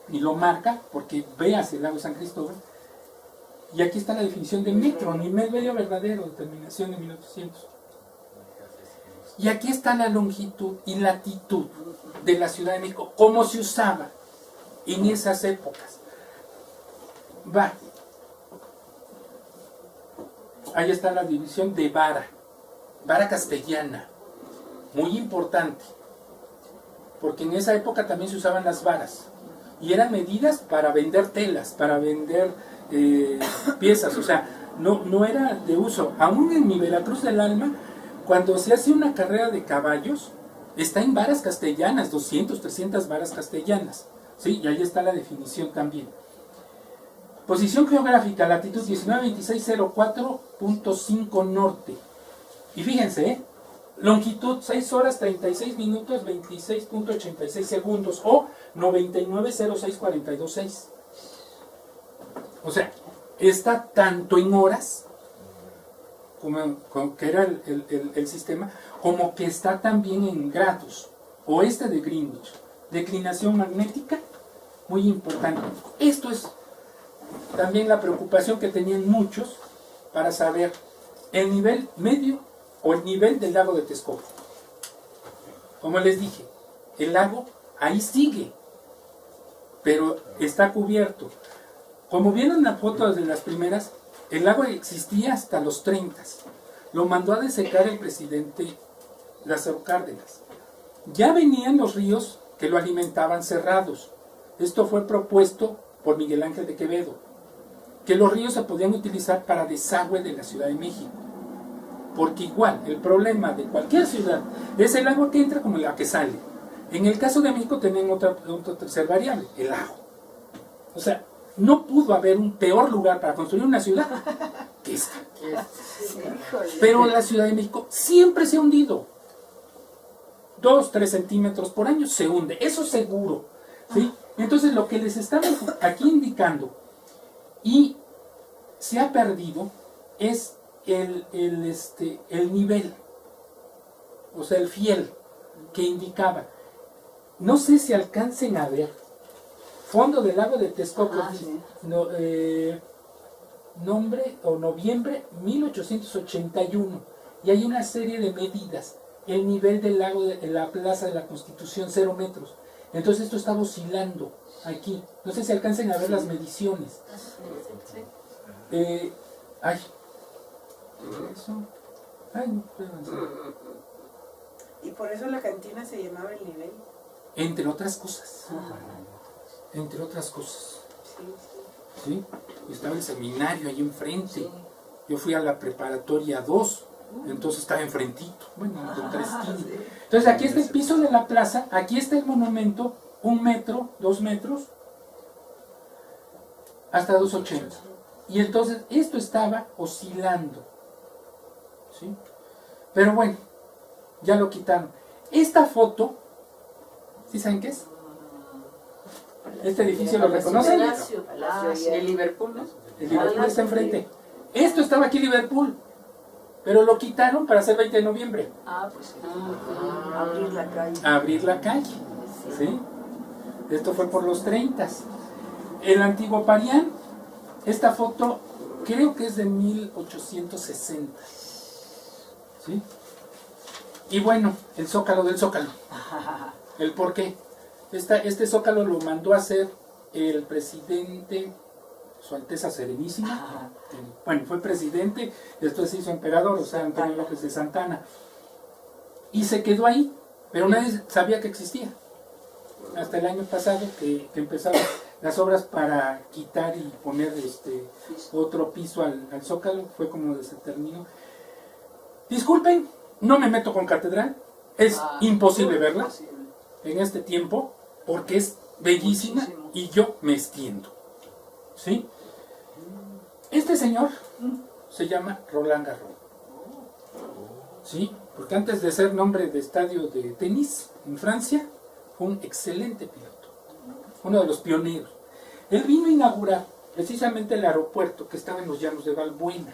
y lo marca porque veas el lago de San Cristóbal. Y aquí está la definición de metro, nivel medio verdadero, determinación de 1800. Y aquí está la longitud y latitud de la Ciudad de México, como se usaba en esas épocas. Va. Ahí está la división de vara, vara castellana, muy importante, porque en esa época también se usaban las varas, y eran medidas para vender telas, para vender piezas, o sea, no era de uso. Aún en mi Veracruz del Alma, cuando se hace una carrera de caballos, está en varas castellanas, 200, 300 varas castellanas, ¿sí? Y ahí está la definición también. Posición geográfica, latitud 192604.5 norte. Y fíjense, longitud 6 horas 36 minutos 26.86 segundos o 99.0642.6. O sea, está tanto en horas, como que era el sistema, como que está también en grados. Oeste de Greenwich. Declinación magnética, muy importante. Esto es también la preocupación que tenían muchos para saber el nivel medio o el nivel del lago de Texcoco. Como les dije, el lago ahí sigue, pero está cubierto. Como vieron la foto de las primeras, el lago existía hasta los 30. Lo mandó a desecar el presidente Lázaro Cárdenas. Ya venían los ríos que lo alimentaban cerrados. Esto fue propuesto por Miguel Ángel de Quevedo, que los ríos se podían utilizar para desagüe de la Ciudad de México. Porque igual, el problema de cualquier ciudad es el agua que entra como la que sale. En el caso de México tenían otra tercera variable, el agua. O sea, no pudo haber un peor lugar para construir una ciudad que esta. Pero la Ciudad de México siempre se ha hundido. 2, 3 centímetros por año se hunde, eso seguro, ¿sí? Entonces lo que les estamos aquí indicando y se ha perdido es el nivel, o sea, el fiel que indicaba. No sé si alcancen a ver, fondo del lago de Texcoco, Sí. nombre o noviembre 1881, y hay una serie de medidas. El nivel del lago de la Plaza de la Constitución, 0 metros. Entonces esto estaba oscilando aquí. No sé si alcancen a ver las mediciones. Ay, no puedo avanzar. Y por eso la cantina se llamaba El Nivel. Entre otras cosas. Entre otras cosas. ¿Sí? Estaba el seminario ahí enfrente. Yo fui a la preparatoria 2. Entonces estaba enfrentito. Bueno, contra esquina. Entonces aquí está el piso de la plaza. Aquí está el monumento. 1 metro, 2 metros. Hasta 2,80. Y entonces esto estaba oscilando. ¿Sí? Pero bueno, ya lo quitaron. Esta foto ¿Sí saben qué es? ¿Este edificio lo reconocen? Palacio, El Liverpool, ¿no? El Liverpool está enfrente. Esto estaba aquí Liverpool, pero lo quitaron para hacer 20 de noviembre. Ah, pues sí. Abrir la calle. Abrir la calle. ¿Sí? Esto fue por los 30. El antiguo Parián, esta foto creo que es de 1860. ¿Sí? Y bueno, el zócalo del zócalo. ¿El por qué? Este zócalo lo mandó a hacer el presidente, Su Alteza Serenísima. Bueno, fue presidente, después se hizo emperador, o sea, Antonio López de Santana. Y se quedó ahí, pero nadie sabía que existía. Hasta el año pasado que empezaron las obras para quitar y poner otro piso al zócalo, fue como se terminó. Disculpen, no me meto con catedral, es imposible verla en este tiempo, porque es bellísima y yo me extiendo. ¿Sí? Este señor se llama Roland Garros. ¿Sí? Porque antes de ser nombre de estadio de tenis en Francia, fue un excelente piloto, uno de los pioneros. Él vino a inaugurar precisamente el aeropuerto que estaba en los llanos de Valbuena,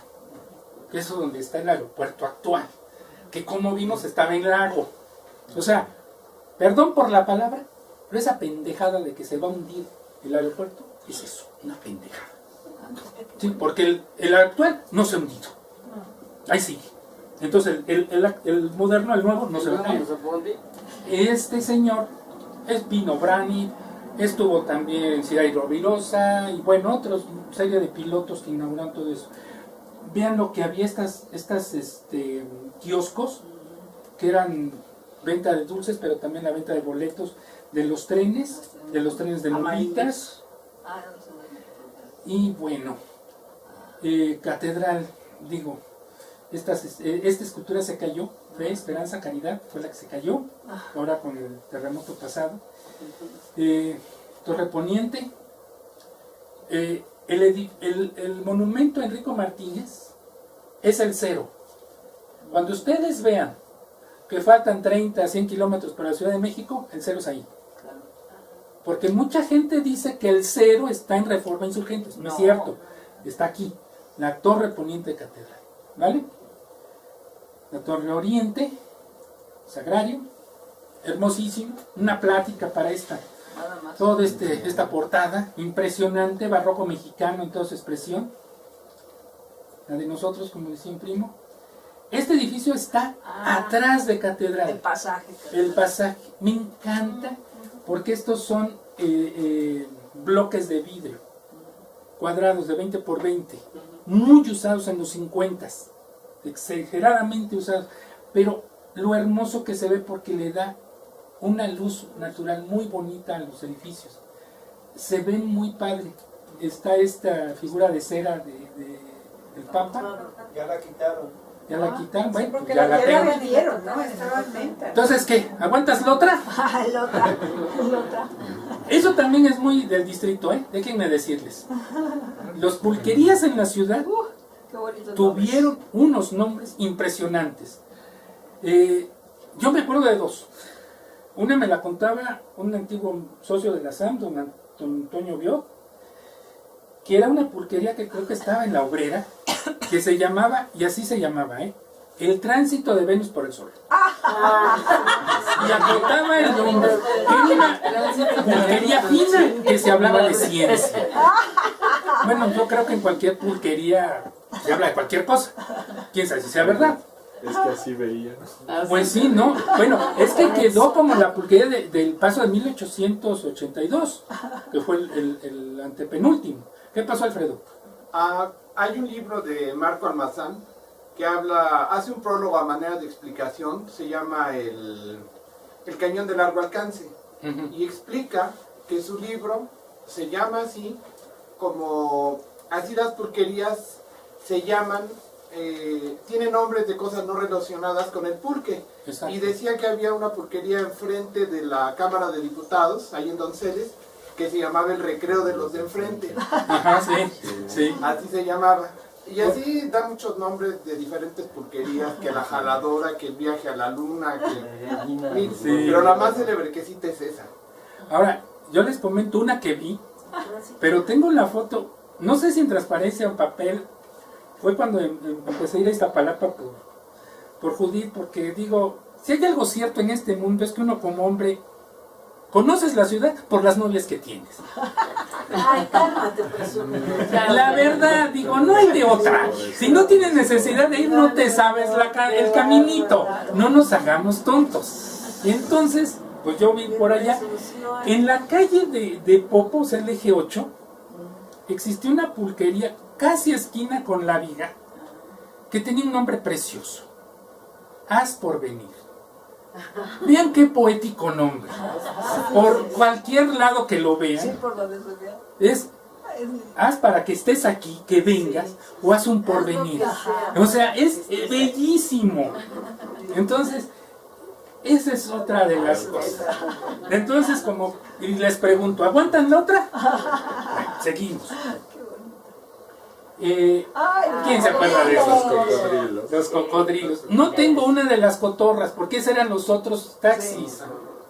que es donde está el aeropuerto actual, que como vimos estaba en lago. O sea, perdón por la palabra, pero esa pendejada de que se va a hundir el aeropuerto, es eso, una pendejada. Sí, porque el actual no se ha hundido. Ahí sigue. Entonces el moderno, el nuevo, no se va a caer. Este señor es Pino Brani, estuvo también Cirairo Virosa y bueno, otros serie de pilotos que inauguraron todo eso. Vean lo que había estas kioscos que eran venta de dulces, pero también la venta de boletos de los trenes de movitas. Y bueno, catedral, digo, esta escultura se cayó, Fe, Esperanza, Caridad, fue la que se cayó, ahora con el terremoto pasado. Torre Poniente, el monumento a Enrico Martínez es el cero. Cuando ustedes vean que faltan 30 a 100 kilómetros para la Ciudad de México, el cero es ahí. Porque mucha gente dice que el cero está en Reforma Insurgentes. No es cierto, está aquí, la Torre Poniente Catedral. ¿Vale? La Torre Oriente, Sagrario, hermosísimo, una plática para toda esta portada, impresionante, barroco mexicano en toda su expresión. La de nosotros, como decía un primo. Este edificio está atrás de Catedral. El pasaje. Me encanta porque estos son bloques de vidrio, cuadrados de 20 por 20, muy usados en los 50, exageradamente usados, pero lo hermoso que se ve porque le da una luz natural muy bonita a los edificios. Se ven muy padre. Está esta figura de cera del Papa. Ya la quitaron. Ya la quitaron, bueno, Porque ya la tengo. vendieron, ¿no? Estaba en venta. Entonces, ¿qué? ¿Aguantas la otra? La otra. Eso también es muy del distrito, déjenme decirles. Los pulquerías en la ciudad Qué bonitos tuvieron unos nombres impresionantes. Yo me acuerdo de dos. Una me la contaba un antiguo socio de la SAM, don Antonio Biot, que era una pulquería que creo que estaba en La Obrera, que se llamaba, y así se llamaba, El Tránsito de Venus por el Sol. Y acotaba el nombre. Era una pulquería fina que se hablaba de ciencia. Bueno, yo creo que en cualquier pulquería se habla de cualquier cosa. Quién sabe si sea verdad. Es que así veía. Pues sí, ¿no? Bueno, es que quedó como la pulquería del paso de 1882, que fue el antepenúltimo. ¿Qué pasó, Alfredo? Hay un libro de Marco Almazán que hace un prólogo a manera de explicación, se llama el Cañón de Largo Alcance, y explica que su libro se llama así, como así las pulquerías se llaman, tienen nombres de cosas no relacionadas con el pulque. Exacto. Y decía que había una pulquería enfrente de la Cámara de Diputados, ahí en Donceles, que se llamaba el Recreo de los de enfrente. Ajá, sí. Así se llamaba. Y así da muchos nombres de diferentes pulquerías, que la jaladora, que el viaje a la luna, que... Sí. Pero la más célebre que cita es esa. Ahora, yo les comento una que vi, pero tengo la foto, no sé si en transparencia o en papel, fue cuando empecé a ir a Iztapalapa por Judith, porque digo, si hay algo cierto en este mundo es que uno como hombre conoces la ciudad por las novias que tienes. Ay, cálmate, presumido. La verdad, digo, no hay de otra. Si no tienes necesidad de ir, no te sabes el caminito. No nos hagamos tontos. Y entonces, pues yo vi por allá, en la calle de Popos, el eje 8, existió una pulquería casi esquina con La Viga, que tenía un nombre precioso. Haz por venir. Vean qué poético nombre. Por cualquier lado que lo vean, Sí, por donde se vea. es haz para que estés aquí, que vengas, o haz un porvenir. O sea, es bellísimo. Entonces, esa es otra de las cosas. Entonces, como, y les pregunto, ¿aguantan la otra? Bueno, seguimos. ¿Quién se acuerda de Los esos? cocodrilos. Los cocodrilos. No tengo una de las cotorras, porque esos eran los otros taxis.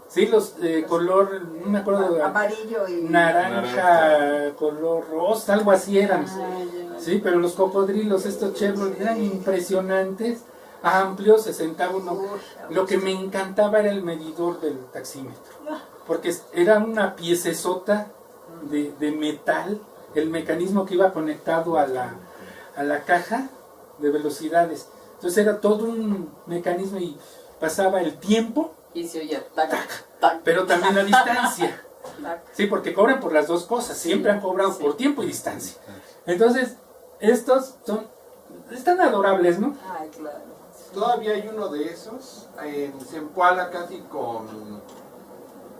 Sí, los color, no me acuerdo, Amarillo y... naranja, color rosa, algo así eran. Sí, pero los cocodrilos, estos Chevrolet, eran impresionantes, amplios, se sentaba uno. Lo que me encantaba era el medidor del taxímetro, porque era una piecesota de metal, el mecanismo que iba conectado a la caja de velocidades. Entonces era todo un mecanismo y pasaba el tiempo, Y se oye tac, tac. pero también la distancia. Sí, porque cobran por las dos cosas, siempre han cobrado por tiempo y distancia. Entonces, estos están adorables, ¿no? Ay, claro. Todavía hay uno de esos en Zempoala, casi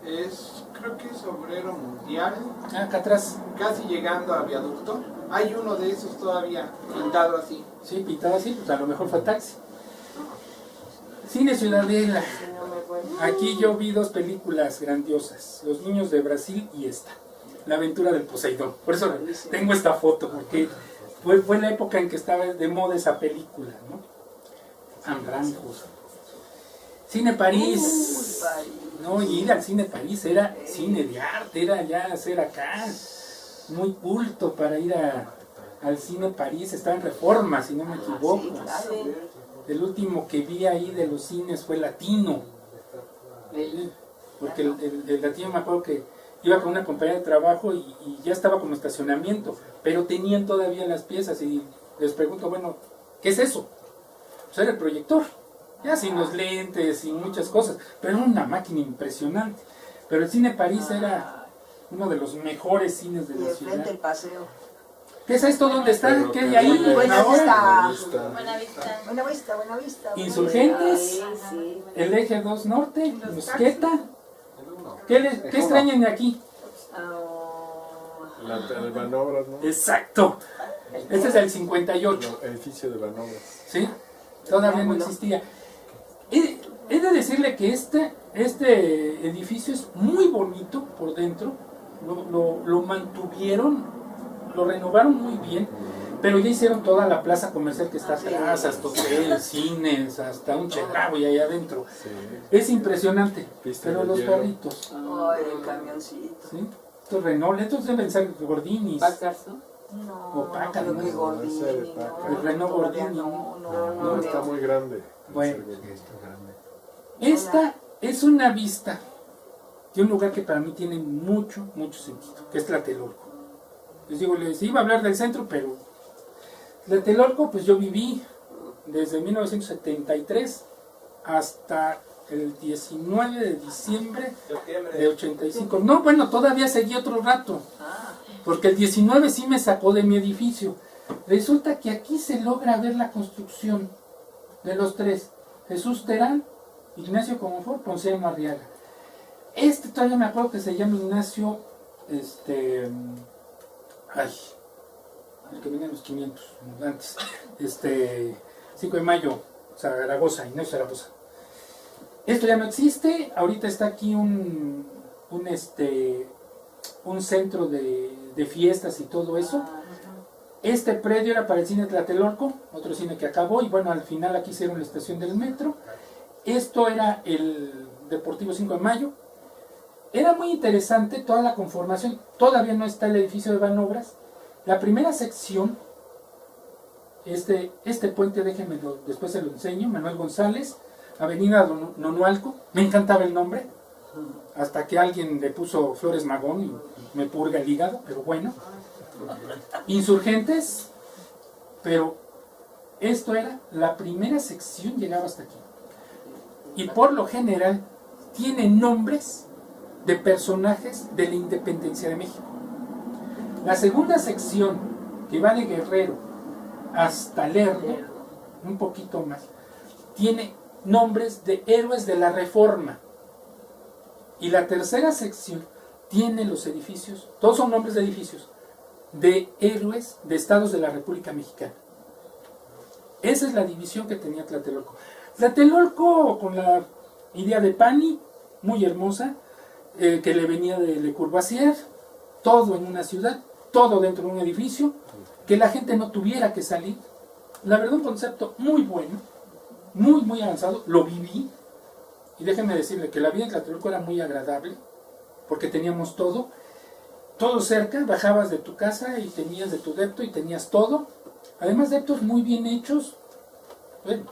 creo que es Obrero Mundial, Acá atrás, casi llegando a Viaducto. Hay uno de esos todavía pintado así. sí, pintado así, pues a lo mejor fue taxi. Cine Ciudadela. Aquí yo vi dos películas grandiosas, Los Niños de Brasil y esta, La Aventura del Poseidón. Por eso tengo esta foto, porque fue la época en que estaba de moda esa película, ¿no? Ambranjos. Cine París. No, y ir al Cine París era cine de arte, era ya hacer acá, muy culto para ir al Cine París. Está en Reforma, si no me equivoco. El último que vi ahí de los cines fue Latino. Porque el Latino, me acuerdo que iba con una compañía de trabajo y ya estaba como estacionamiento, pero tenían todavía las piezas y les pregunto, bueno, ¿qué es eso? Pues era el proyector, ya sin los lentes, sin muchas cosas, pero era una máquina impresionante. Pero el Cine París era uno de los mejores cines de Y la de frente el ciudad. paseo. ¿Qué es esto? ¿Dónde está? Pero ¿Qué hay ahí? Buena Ahora, vista. Buena vista. Buena vista, buena vista. Insurgentes, el eje 2 norte, Mosqueta. ¿Qué extrañan de aquí? El Banobras, ¿no? Exacto. Este es el 58. El edificio de Banobras. ¿Sí? Todavía no existía. He de decirle que este edificio es muy bonito por dentro. Lo mantuvieron, lo renovaron muy bien, pero ya hicieron toda la plaza comercial que está atrás, hasta hoteles, cines, hasta un chedraui ahí adentro. Sí. Es impresionante. Pista Pero de los hielo. perritos, Ay, el camioncito. ¿sí? Estos Renault, estos deben ser Gordinis. Packers, ¿no? No, O Packard, creo que ¿no? Gordini, Ese de no. Packard. El Renault Todavía Gordini, No, está muy grande. Bueno. Esta es una vista de un lugar que para mí tiene mucho, mucho sentido, que es Tlatelolco. Les digo, les iba a hablar del centro, pero Tlatelolco, pues yo viví desde 1973 hasta el 19 de diciembre de 85. No, bueno, todavía seguí otro rato, porque el 19 sí me sacó de mi edificio. Resulta que aquí se logra ver la construcción de los tres: Jesús Terán, Ignacio Comonfort, Ponciano Arriaga. Todavía me acuerdo que se llama Ignacio, el que venía en los 500, antes, 5 de mayo, Zaragoza, Ignacio Zaragoza. Esto ya no existe, ahorita está aquí un centro de fiestas y todo eso, Este predio era para el cine Tlatelolco, otro cine que acabó, y bueno, al final aquí hicieron la estación del metro. Esto era el Deportivo 5 de Mayo. Era muy interesante toda la conformación. Todavía no está el edificio de Banobras. La primera sección, este puente, después se lo enseño, Manuel González, Avenida Nonualco. Me encantaba el nombre, hasta que alguien le puso Flores Magón y me purga el hígado, pero bueno. Insurgentes, pero esto era la primera sección, llegaba hasta aquí. Y por lo general tiene nombres de personajes de la independencia de México. La segunda sección, que va de Guerrero hasta Lerdo, un poquito más, tiene nombres de héroes de la Reforma. Y la tercera sección tiene los edificios, todos son nombres de edificios, de héroes de estados de la República Mexicana. Esa es la división que tenía Tlatelolco. Tlatelolco, con la idea de Pani, muy hermosa, que le venía de Le Corbusier, todo en una ciudad, todo dentro de un edificio, que la gente no tuviera que salir. La verdad, un concepto muy bueno, muy, muy avanzado, lo viví, y déjenme decirle que la vida en Tlatelolco era muy agradable, porque teníamos todo cerca, bajabas de tu casa y tenías de tu depto y tenías todo, además deptos muy bien hechos, bueno,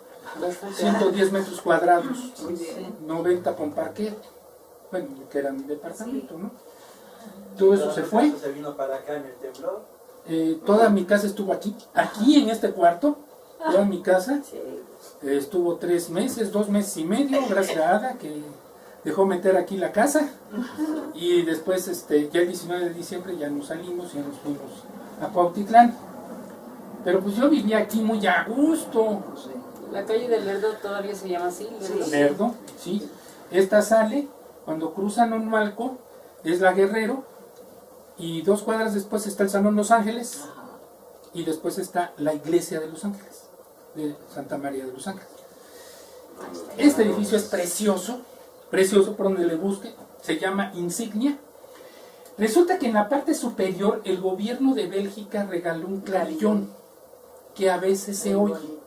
110 metros cuadrados, 90 con parquet, bueno, que era mi departamento, ¿no? Todo eso se fue. ¿Se vino para acá en el temblor? Toda mi casa estuvo aquí en este cuarto, toda mi casa estuvo 3 meses, 2 meses y medio, gracias a Ada, que dejó meter aquí la casa, y después ya el 19 de diciembre ya nos salimos y ya nos fuimos a Cuautitlán. Pero pues yo vivía aquí muy a gusto. La calle del Lerdo todavía se llama así. Lerdo, sí. Esta sale, cuando cruzan Nonualco, es la Guerrero, y 2 cuadras después está el Salón Los Ángeles, y después está la Iglesia de Los Ángeles, de Santa María de Los Ángeles. Este edificio es precioso, precioso por donde le busque, se llama Insignia. Resulta que en la parte superior el gobierno de Bélgica regaló un clarillón que a veces se oye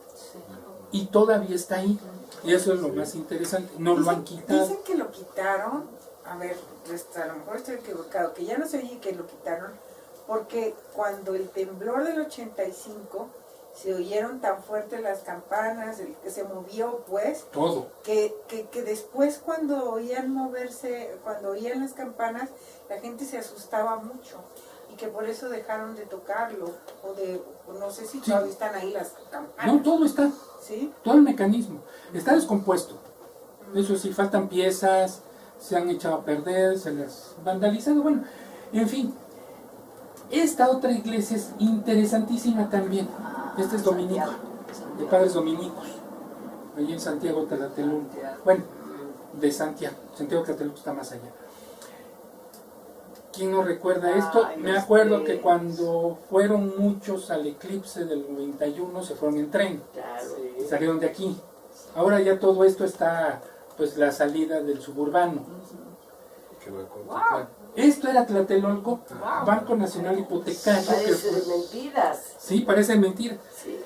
y todavía está ahí, y eso es lo más interesante, no lo han quitado. Dicen que lo quitaron, a ver, a lo mejor estoy equivocado, que ya no se oye que lo quitaron, porque cuando el temblor del 85 se oyeron tan fuertes las campanas, el que se movió pues, Todo. que después cuando oían moverse, cuando oían las campanas, la gente se asustaba mucho y que por eso dejaron de tocarlo, o no sé si todavía están ahí las campanas. No, todo está, ¿Sí? todo el mecanismo, está descompuesto. Eso sí, faltan piezas, se han echado a perder, se las vandalizado, bueno, en fin. Esta otra iglesia es interesantísima también. Este es dominico, de padres dominicos, allí en Santiago Tlatelolco. Bueno, de Santiago Tlatelolco está más allá. ¿Quién no recuerda esto? Me acuerdo que cuando fueron muchos al eclipse del 91 se fueron en tren y salieron de aquí. Ahora ya todo esto está, pues, la salida del suburbano. Esto era Tlatelolco, Banco Nacional Hipotecario. Parece mentiras. Sí, parece mentira. Sí.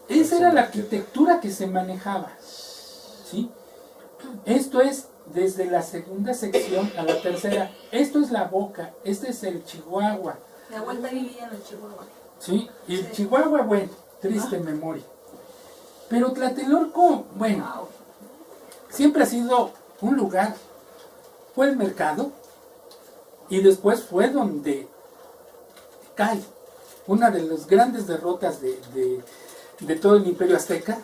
Esa era la arquitectura que se manejaba. ¿Sí? Esto es desde la segunda sección a la tercera. Esto es la Boca, este es el Chihuahua. Mi abuela vivía en el Chihuahua. ¿Sí? Y el Chihuahua, bueno, triste memoria. Pero Tlatelolco, bueno, siempre ha sido un lugar, fue el mercado, y después fue donde cae una de las grandes derrotas de todo el imperio azteca.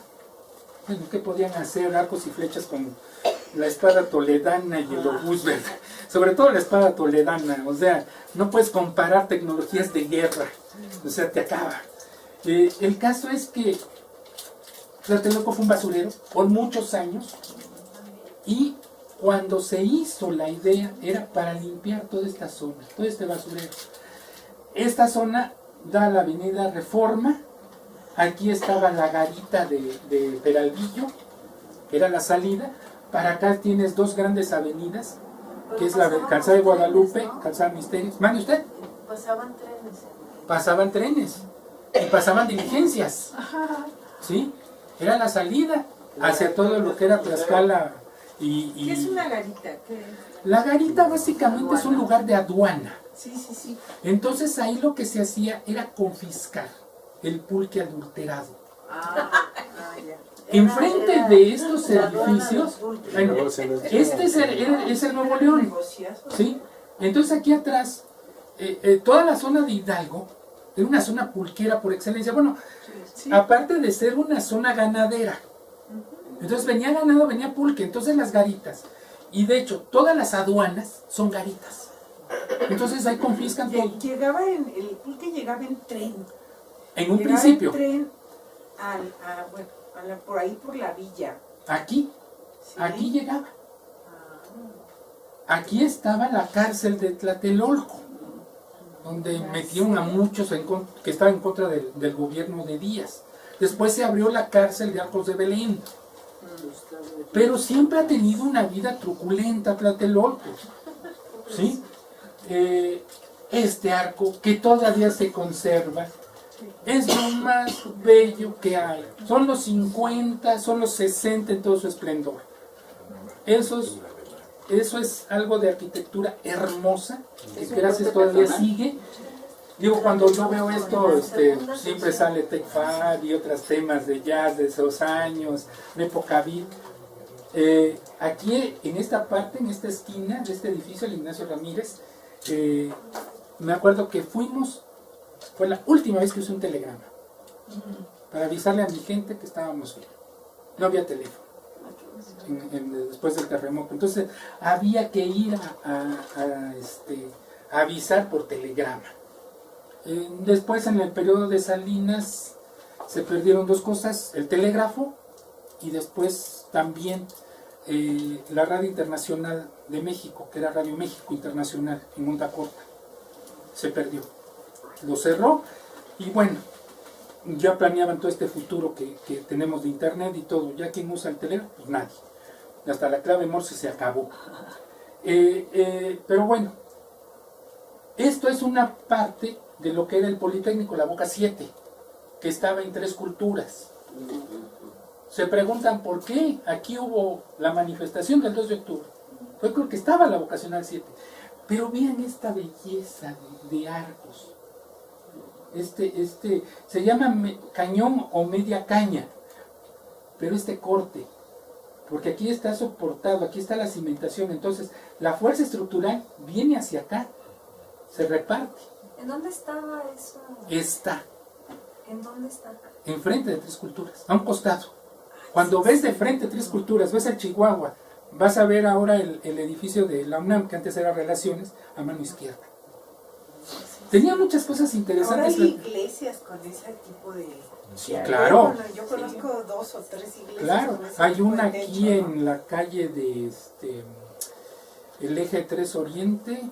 Bueno, ¿qué podían hacer? Arcos y flechas con la espada toledana y el obús verde. Sobre todo la espada toledana, o sea, no puedes comparar tecnologías de guerra, o sea, te acaba. El caso es que Tlatelolco fue un basurero por muchos años, y cuando se hizo la idea era para limpiar toda esta zona, todo este basurero. Esta zona da a la avenida Reforma, aquí estaba la garita de Peralvillo, que era la salida. Para acá tienes 2 grandes avenidas, que es la Calzada de Guadalupe, Calzada Misterios. ¿Mande usted? Pasaban trenes. Pasaban trenes. y pasaban diligencias, ¿sí? Era la salida hacia todo lo que era Tlaxcala y ¿Qué es una garita? ¿Qué es? la garita básicamente es un lugar de aduana. Sí, sí, sí. Entonces ahí lo que se hacía era confiscar el pulque adulterado. Ya. Enfrente de estos edificios, bueno, Luego se les- este es el Nuevo León, ¿sí? Entonces aquí atrás, toda la zona de Hidalgo era una zona pulquera por excelencia. Bueno, aparte de ser una zona ganadera, entonces venía ganado, venía pulque, entonces las garitas. Y de hecho, todas las aduanas son garitas. Entonces ahí confiscan todo. El pulque llegaba en tren. En un Llegaba principio, en tren por ahí por la villa. aquí ¿Sí? Aquí llegaba. Aquí estaba la cárcel de Tlatelolco, donde metieron a muchos que estaban en contra del gobierno de Díaz. Después se abrió la cárcel de Arcos de Belén. Pero siempre ha tenido una vida truculenta Tlatelolco. ¿Sí? Este arco, que todavía se conserva, es lo más bello que hay. Son los 50, son los 60 en todo su esplendor. Eso es algo de arquitectura hermosa, que gracias todavía sigue. Digo, cuando yo veo esto, siempre sale Tec Fad y otros temas de jazz de esos años, de época beat. Aquí, en esta parte, en esta esquina de este edificio, el Ignacio Ramírez, me acuerdo que fue la última vez que usé un telegrama, para avisarle a mi gente que estábamos bien. No había teléfono. Después del terremoto, entonces había que ir a avisar por telegrama. Después, en el periodo de Salinas, se perdieron dos cosas: el telégrafo y después también la Radio Internacional de México, que era Radio México Internacional en onda corta. Se perdió, lo cerró, y bueno, ya planeaban todo este futuro que tenemos de internet y todo. Ya quien usa el teléfono, pues nadie. Hasta la clave Morse se acabó. Pero bueno, esto es una parte de lo que era el Politécnico La Boca 7, que estaba en 3 culturas. Se preguntan por qué aquí hubo la manifestación del 2 de octubre. Fue porque estaba la vocacional 7. Pero vean esta belleza de arcos. Se llama cañón o media caña, pero este corte, porque aquí está soportado, aquí está la cimentación, entonces la fuerza estructural viene hacia acá, se reparte. ¿En dónde estaba eso? Está ¿En dónde está? enfrente de 3 culturas, a un costado. Cuando ves de frente 3 culturas, ves el Chihuahua, vas a ver ahora el edificio de la UNAM, que antes era Relaciones, a mano izquierda. Tenía muchas cosas interesantes. Ahora hay iglesias con ese tipo de... Sí, claro. Bueno, yo conozco 2 o 3 iglesias. Claro, con ese hay tipo una de aquí techo, ¿no? en la calle de el eje 3 Oriente,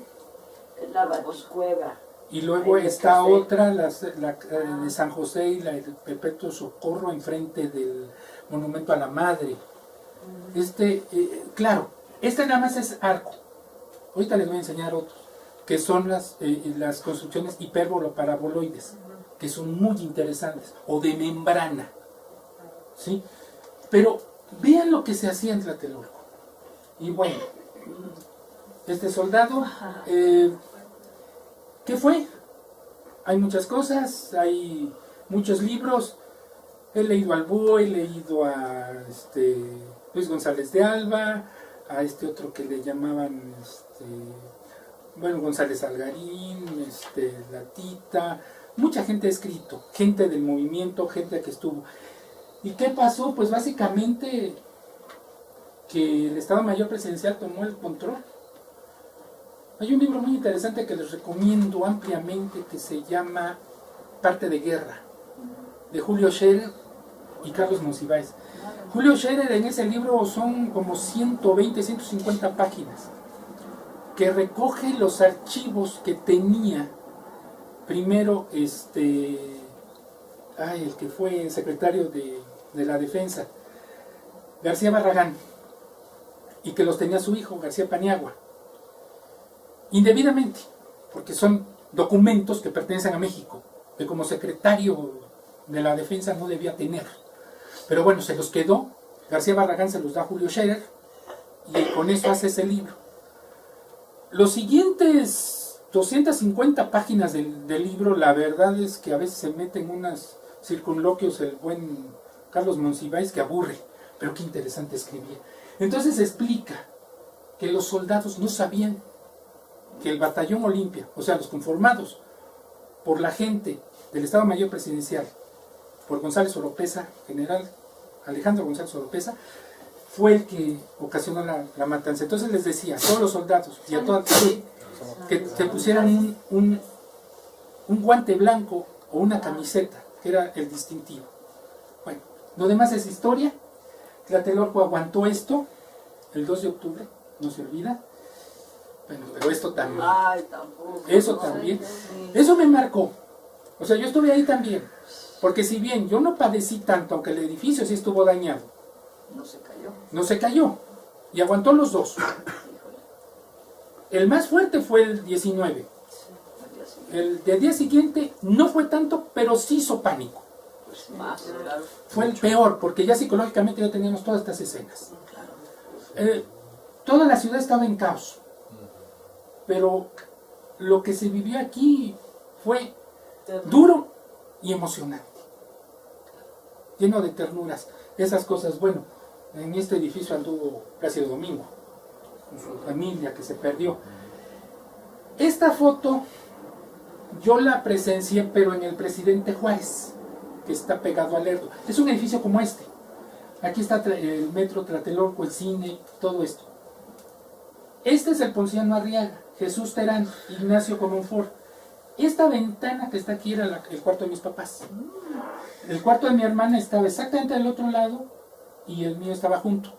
La Batiscueva. y luego está otra, la de San José y la de Perpetuo Socorro, enfrente del Monumento a la Madre. Claro, nada más es arco. Ahorita les voy a enseñar otros, que son las construcciones hipérbolo-paraboloides, que son muy interesantes, o de membrana, ¿sí? Pero vean lo que se hacía en Tlatelolco. Y bueno, este soldado, ¿qué fue? Hay muchas cosas, hay muchos libros. He leído al Búho, he leído a Luis González de Alba, a otro que le llamaban González Algarín, La Tita. Mucha gente ha escrito, gente del movimiento, gente que estuvo. ¿Y qué pasó? Pues básicamente que el Estado Mayor Presidencial tomó el control. Hay un libro muy interesante que les recomiendo ampliamente, que se llama Parte de Guerra, de Julio Scherer y Carlos Monsiváis. Julio Scherer, en ese libro son como 120, 150 páginas, que recoge los archivos que tenía primero el que fue secretario de la Defensa, García Barragán, y que los tenía su hijo, García Paniagua, indebidamente, porque son documentos que pertenecen a México, que como secretario de la defensa no debía tener. Pero bueno, se los quedó. García Barragán se los da a Julio Scherer y con eso hace ese libro. Los siguientes 250 páginas del libro, la verdad es que a veces se meten unas circunloquios el buen Carlos Monsiváis que aburre, pero qué interesante escribía. Entonces explica que los soldados no sabían que el Batallón Olimpia, o sea, los conformados por la gente del Estado Mayor Presidencial, por González Oropeza, general Alejandro González Oropeza, fue el que ocasionó la matanza. Entonces les decía a todos los soldados y a todos que pusieran un guante blanco o una camiseta, que era el distintivo. Bueno, lo demás es historia. Tlatelolco aguantó esto el 2 de octubre, no se olvida. Bueno, pero esto también. Ay, tampoco. Eso también. Eso me marcó. O sea, yo estuve ahí también. Porque si bien yo no padecí tanto, aunque el edificio sí estuvo dañado, No se cayó. no se cayó. Y aguantó los dos. El más fuerte fue el 19. El del día siguiente no fue tanto, pero sí hizo pánico. Más, claro. Fue el peor, porque ya psicológicamente ya teníamos todas estas escenas. Toda la ciudad estaba en caos. Pero lo que se vivió aquí fue duro y emocionante. Lleno de ternuras. Esas cosas, bueno, en este edificio anduvo Plácido Domingo, con su familia que se perdió. Esta foto yo la presencié, pero en el Presidente Juárez, que está pegado al Lerdo. Es un edificio como este. Aquí está el metro Tlatelolco, el cine, todo esto. Este es el Ponciano Arriaga, Jesús Terán, Ignacio Comonfort. Esta ventana que está aquí era el cuarto de mis papás. El cuarto de mi hermana estaba exactamente al otro lado y el mío estaba junto.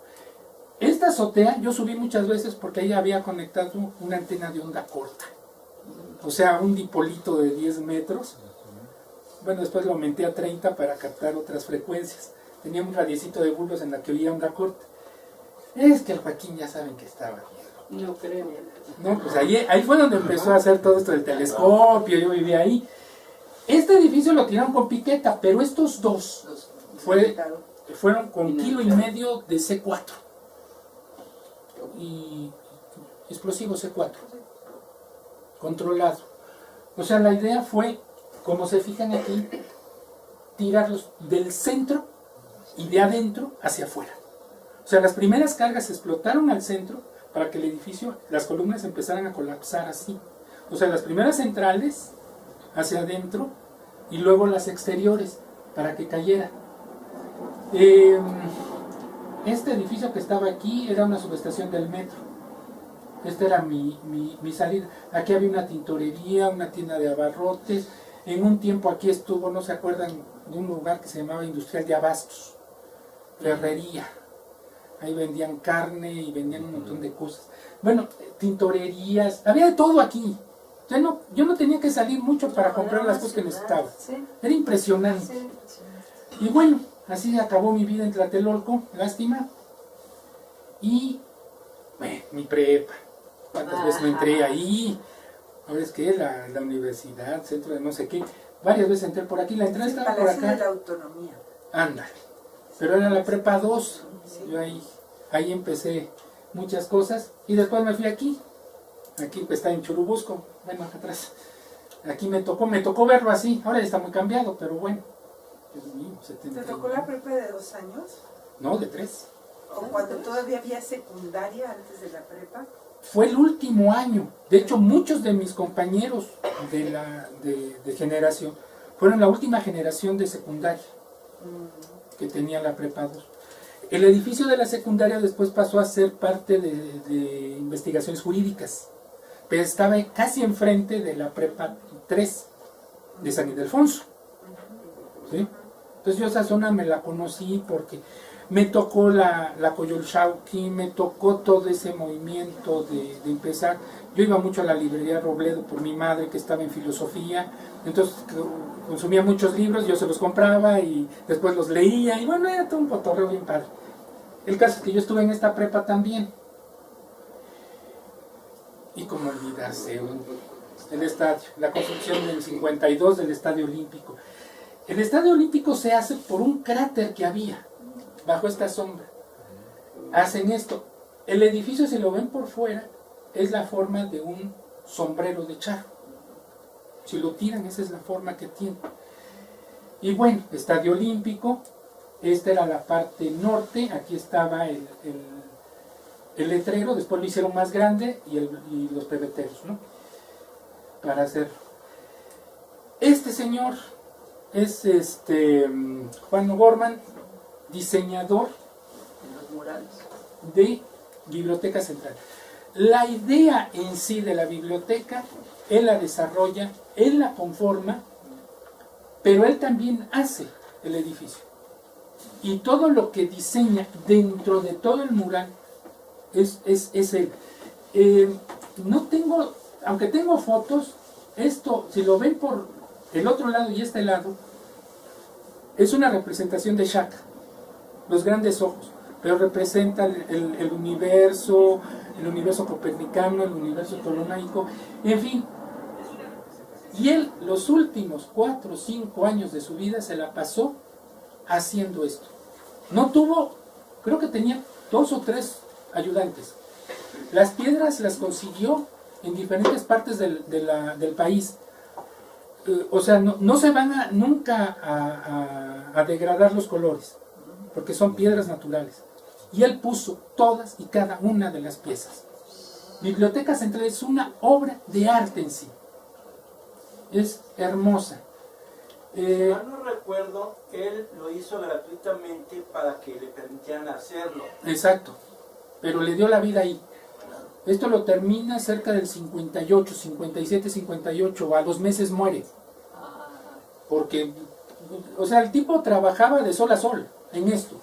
Esta azotea yo subí muchas veces porque ahí había conectado una antena de onda corta. O sea, un dipolito de 10 metros. Bueno, después lo aumenté a 30 para captar otras frecuencias. Tenía un radiecito de bulbos en la que oía onda corta. Es que el Joaquín ya saben que estaba bien. No creo. No, pues ahí fue donde empezó a hacer todo esto del telescopio, yo vivía ahí. Este edificio lo tiraron con piqueta, pero estos dos fueron con 1,5 kg de C4. Y explosivo C4. Controlado. O sea, la idea fue, como se fijan aquí, tirarlos del centro y de adentro hacia afuera. O sea, las primeras cargas explotaron al centro para que el edificio, las columnas empezaran a colapsar así. O sea, las primeras centrales hacia adentro y luego las exteriores para que cayera. Este edificio que estaba aquí era una subestación del metro. Esta era mi salida. Aquí había una tintorería, una tienda de abarrotes. En un tiempo aquí estuvo, no se acuerdan, de un lugar que se llamaba Industrial de Abastos, ferrería. Ahí vendían carne y vendían un montón de cosas. Bueno, tintorerías, había de todo aquí. Yo no tenía que salir mucho para comprar las cosas que necesitaba. Era impresionante. Y bueno, así acabó mi vida en Tlatelolco, lástima. Y, bueno, mi prepa. ¿Cuántas veces no entré ahí? Ahora es que la universidad, centro de no sé qué. Varias veces entré por aquí. La entrada estaba por Palacio de acá. la Autonomía. Ándale. Pero era la prepa 2. Yo ahí empecé muchas cosas. Y después me fui aquí. Aquí pues, está en Churubusco. Bueno, acá atrás. Aquí me tocó verlo así. Ahora ya está muy cambiado, pero bueno. Dios mío, ¿Te tocó la prepa de 2 años? No, de 3. ¿O cuando todavía había secundaria antes de la prepa? Fue el último año. De hecho, muchos de mis compañeros de generación fueron la última generación de secundaria que tenía la prepa 2. El edificio de la secundaria después pasó a ser parte de investigaciones jurídicas, pero estaba casi enfrente de la prepa 3 de San Ildefonso. ¿Sí? Entonces yo esa zona me la conocí porque me tocó la Coyolxauhqui, me tocó todo ese movimiento de empezar. Yo iba mucho a la librería Robledo por mi madre que estaba en filosofía, entonces consumía muchos libros, yo se los compraba y después los leía y bueno, era todo un cotorreo bien padre. El caso es que yo estuve en esta prepa también. Y como olvidarse, el estadio, la construcción del 52 del Estadio Olímpico. El Estadio Olímpico se hace por un cráter que había bajo esta sombra. Hacen esto. El edificio, si lo ven por fuera, es la forma de un sombrero de charro. Si lo tiran, esa es la forma que tiene. Y bueno, Estadio Olímpico, esta era la parte norte, aquí estaba el letrero, después lo hicieron más grande y los pebeteros, ¿no? Para hacer. Este señor es Juan O'Gorman, diseñador de Biblioteca Central. La idea en sí de la biblioteca, él la desarrolla, él la conforma, pero él también hace el edificio. Y todo lo que diseña dentro de todo el mural es él. No tengo, aunque tengo fotos, esto, si lo ven por el otro lado y este lado, es una representación de Shaka, los grandes ojos, pero representa el universo copernicano, el universo ptolemaico, en fin. Y él, los últimos 4 o 5 años de su vida, se la pasó haciendo esto. No tuvo, creo que tenía 2 o 3 ayudantes. Las piedras las consiguió en diferentes partes del país. O sea, no se van nunca a degradar los colores, porque son piedras naturales. Y él puso todas y cada una de las piezas. Biblioteca Central es una obra de arte en sí. Es hermosa. No recuerdo, él lo hizo gratuitamente para que le permitieran hacerlo. Exacto, pero le dio la vida ahí. Esto lo termina cerca del 58, 57, 58, a los meses muere. Porque, o sea, el tipo trabajaba de sol a sol en esto.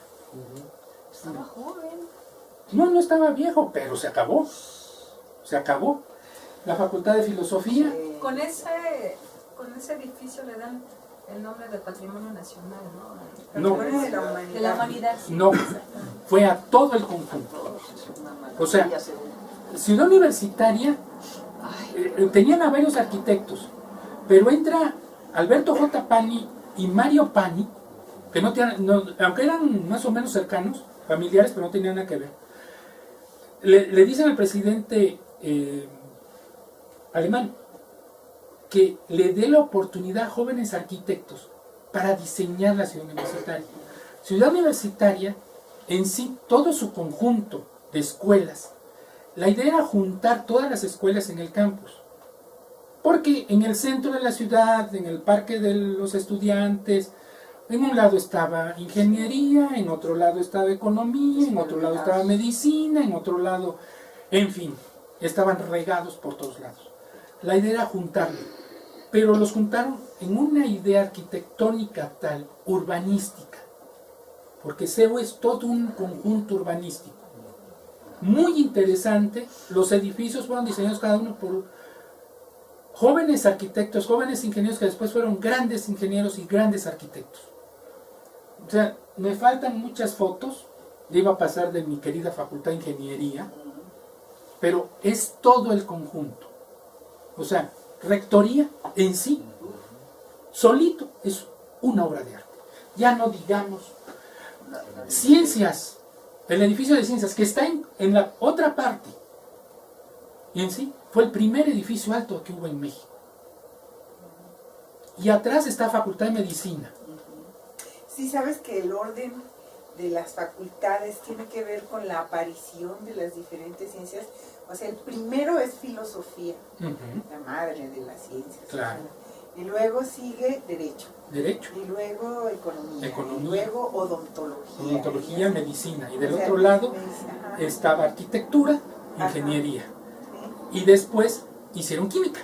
Estaba joven. No estaba viejo, pero se acabó. Se acabó. La Facultad de Filosofía. Con ese edificio le dan el nombre de Patrimonio Nacional, ¿no? No. Patrimonio de la humanidad. De la humanidad. No, fue a todo el conjunto. O sea, Ciudad Universitaria tenían a varios arquitectos, pero entra Alberto J. Pani y Mario Pani, que aunque eran más o menos cercanos, familiares, pero no tenían nada que ver. Le dicen al presidente alemán que le dé la oportunidad a jóvenes arquitectos para diseñar la ciudad universitaria. Ciudad Universitaria, en sí, todo su conjunto de escuelas, la idea era juntar todas las escuelas en el campus. Porque en el centro de la ciudad, en el parque de los estudiantes, en un lado estaba ingeniería, en otro lado estaba economía, en otro lado estaba medicina, en otro lado, en fin, estaban regados por todos lados. La idea era juntarlos, pero los juntaron en una idea arquitectónica tal, urbanística, porque CEU es todo un conjunto urbanístico. Muy interesante, los edificios fueron diseñados cada uno por jóvenes arquitectos, jóvenes ingenieros que después fueron grandes ingenieros y grandes arquitectos. O sea, me faltan muchas fotos, le iba a pasar de mi querida Facultad de Ingeniería, pero es todo el conjunto. O sea, rectoría en sí, solito, es una obra de arte. Ya no digamos ciencias, el edificio de ciencias que está en la otra parte, y en sí fue el primer edificio alto que hubo en México. Y atrás está Facultad de Medicina. Sí, sabes que el orden de las facultades tiene que ver con la aparición de las diferentes ciencias. O sea, el primero es filosofía, la madre de las ciencias. Claro. Y luego sigue derecho. Derecho. Y luego economía. Economía. Y luego odontología. Odontología, medicina. Y del O sea, otro lado medicina, estaba arquitectura, ingeniería. Sí. Y después hicieron química,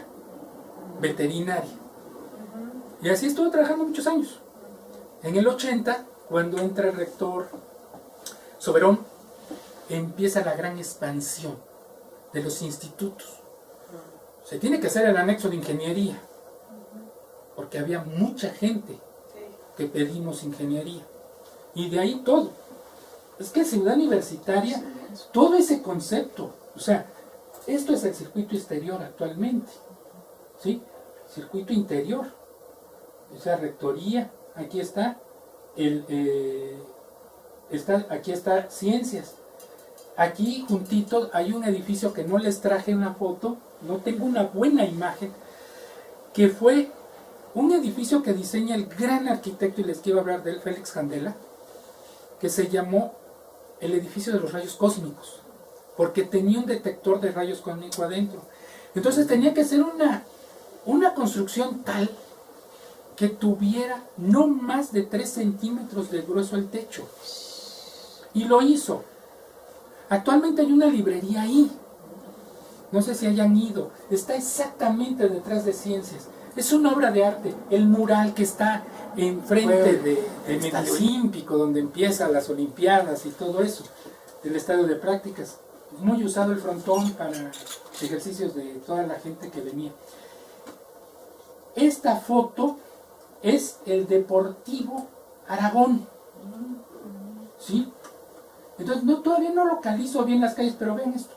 veterinaria. Y así estuvo trabajando muchos años. En el 80, cuando entra el rector Soberón, empieza la gran expansión de los institutos. Se tiene que hacer el anexo de ingeniería, porque había mucha gente que pedimos ingeniería. Y de ahí todo. Es que Ciudad Universitaria, todo ese concepto, o sea, esto es el circuito exterior actualmente. ¿sí? Circuito interior, esa rectoría, aquí está, aquí está ciencias. Aquí juntito hay un edificio que no les traje una foto, no tengo una buena imagen, que fue un edificio que diseña el gran arquitecto, y les quiero hablar de él, Félix Candela, que se llamó el edificio de los rayos cósmicos, porque tenía un detector de rayos cósmicos adentro. Entonces tenía que ser una construcción tal que tuviera no más de 3 centímetros de grueso el techo. Y lo hizo. Actualmente hay una librería ahí. No sé si hayan ido. Está exactamente detrás de Ciencias. Es una obra de arte. El mural que está enfrente de Medicímpico, donde empiezan las Olimpiadas y todo eso, del estadio de prácticas. Muy usado el frontón para ejercicios de toda la gente que venía. Esta foto es el Deportivo Aragón. ¿Sí? Entonces todavía no localizo bien las calles, pero vean esto.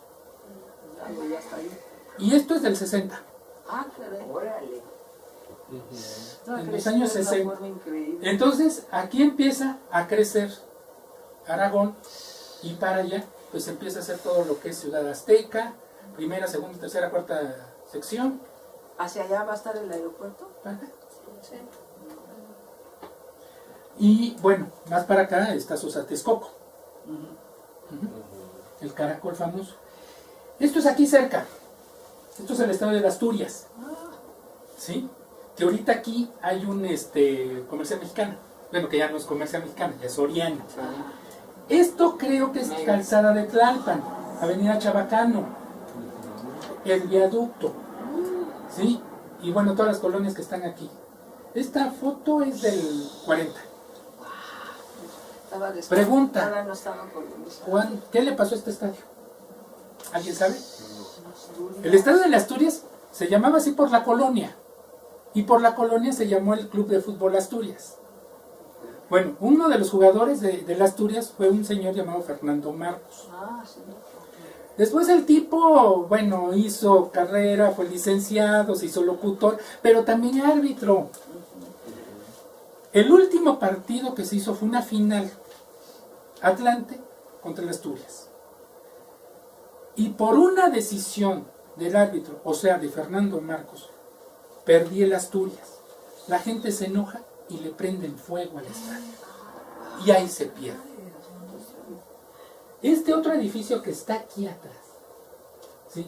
Y esto es del 60. Ah, caray. Órale. En los años 60. Entonces aquí empieza a crecer Aragón, y para allá pues empieza a hacer todo lo que es Ciudad Azteca, primera, segunda, tercera, cuarta sección. ¿Hacia allá va a estar el aeropuerto? Ajá. Sí. Y bueno, más para acá está Sosatexcoco, el caracol famoso. Esto es aquí cerca, esto es el estado de Asturias, ¿sí? Que ahorita aquí hay un comercial mexicano, bueno, que ya no es comercial mexicano, ya es Soriana. Esto creo que es calzada de Tlalpan, avenida Chabacano, el viaducto, ¿sí? Y bueno, todas las colonias que están aquí. Esta foto es del 40. Pregunta, Juan, ¿qué le pasó a este estadio? ¿Alguien sabe? El estadio de las Asturias se llamaba así por la colonia, y por la colonia se llamó el Club de Fútbol Asturias. Bueno, uno de los jugadores de las Asturias fue un señor llamado Fernando Marcos. Después el tipo, bueno, hizo carrera, fue licenciado, se hizo locutor, pero también árbitro. El último partido que se hizo fue una final, Atlante contra el Asturias. Y por una decisión del árbitro, o sea, de Fernando Marcos, perdí el Asturias. La gente se enoja y le prenden fuego al estadio. Y ahí se pierde. Este otro edificio que está aquí atrás, ¿sí?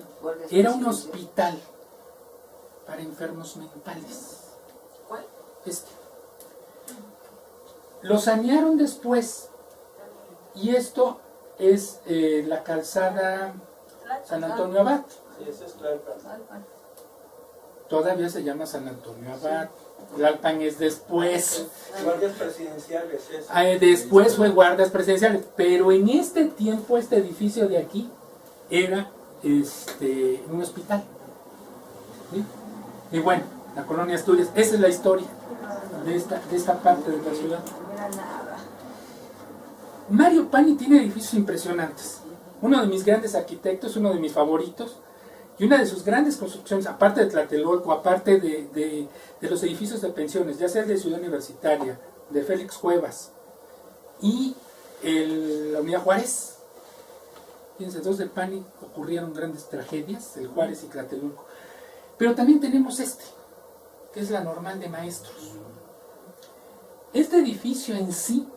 Era un hospital para enfermos mentales. ¿Cuál? Lo sanearon después, y esto es la calzada San Antonio Abad. Sí, ese es Tlalpan. Todavía se llama San Antonio Abad. Tlalpan es después. Guardias presidenciales. Eso. Después fue guardias presidenciales, pero en este tiempo este edificio de aquí era un hospital. ¿Sí? Y bueno, la colonia Asturias, esa es la historia de esta parte de la ciudad. Mario Pani tiene edificios impresionantes. Uno de mis grandes arquitectos, uno de mis favoritos, y una de sus grandes construcciones, aparte de Tlatelolco, aparte de los edificios de pensiones, ya sea el de Ciudad Universitaria, de Félix Cuevas, y la Unidad Juárez. Fíjense, dos de Pani ocurrieron grandes tragedias, el Juárez y Tlatelolco. Pero también tenemos que es la Normal de Maestros. Este edificio en sí,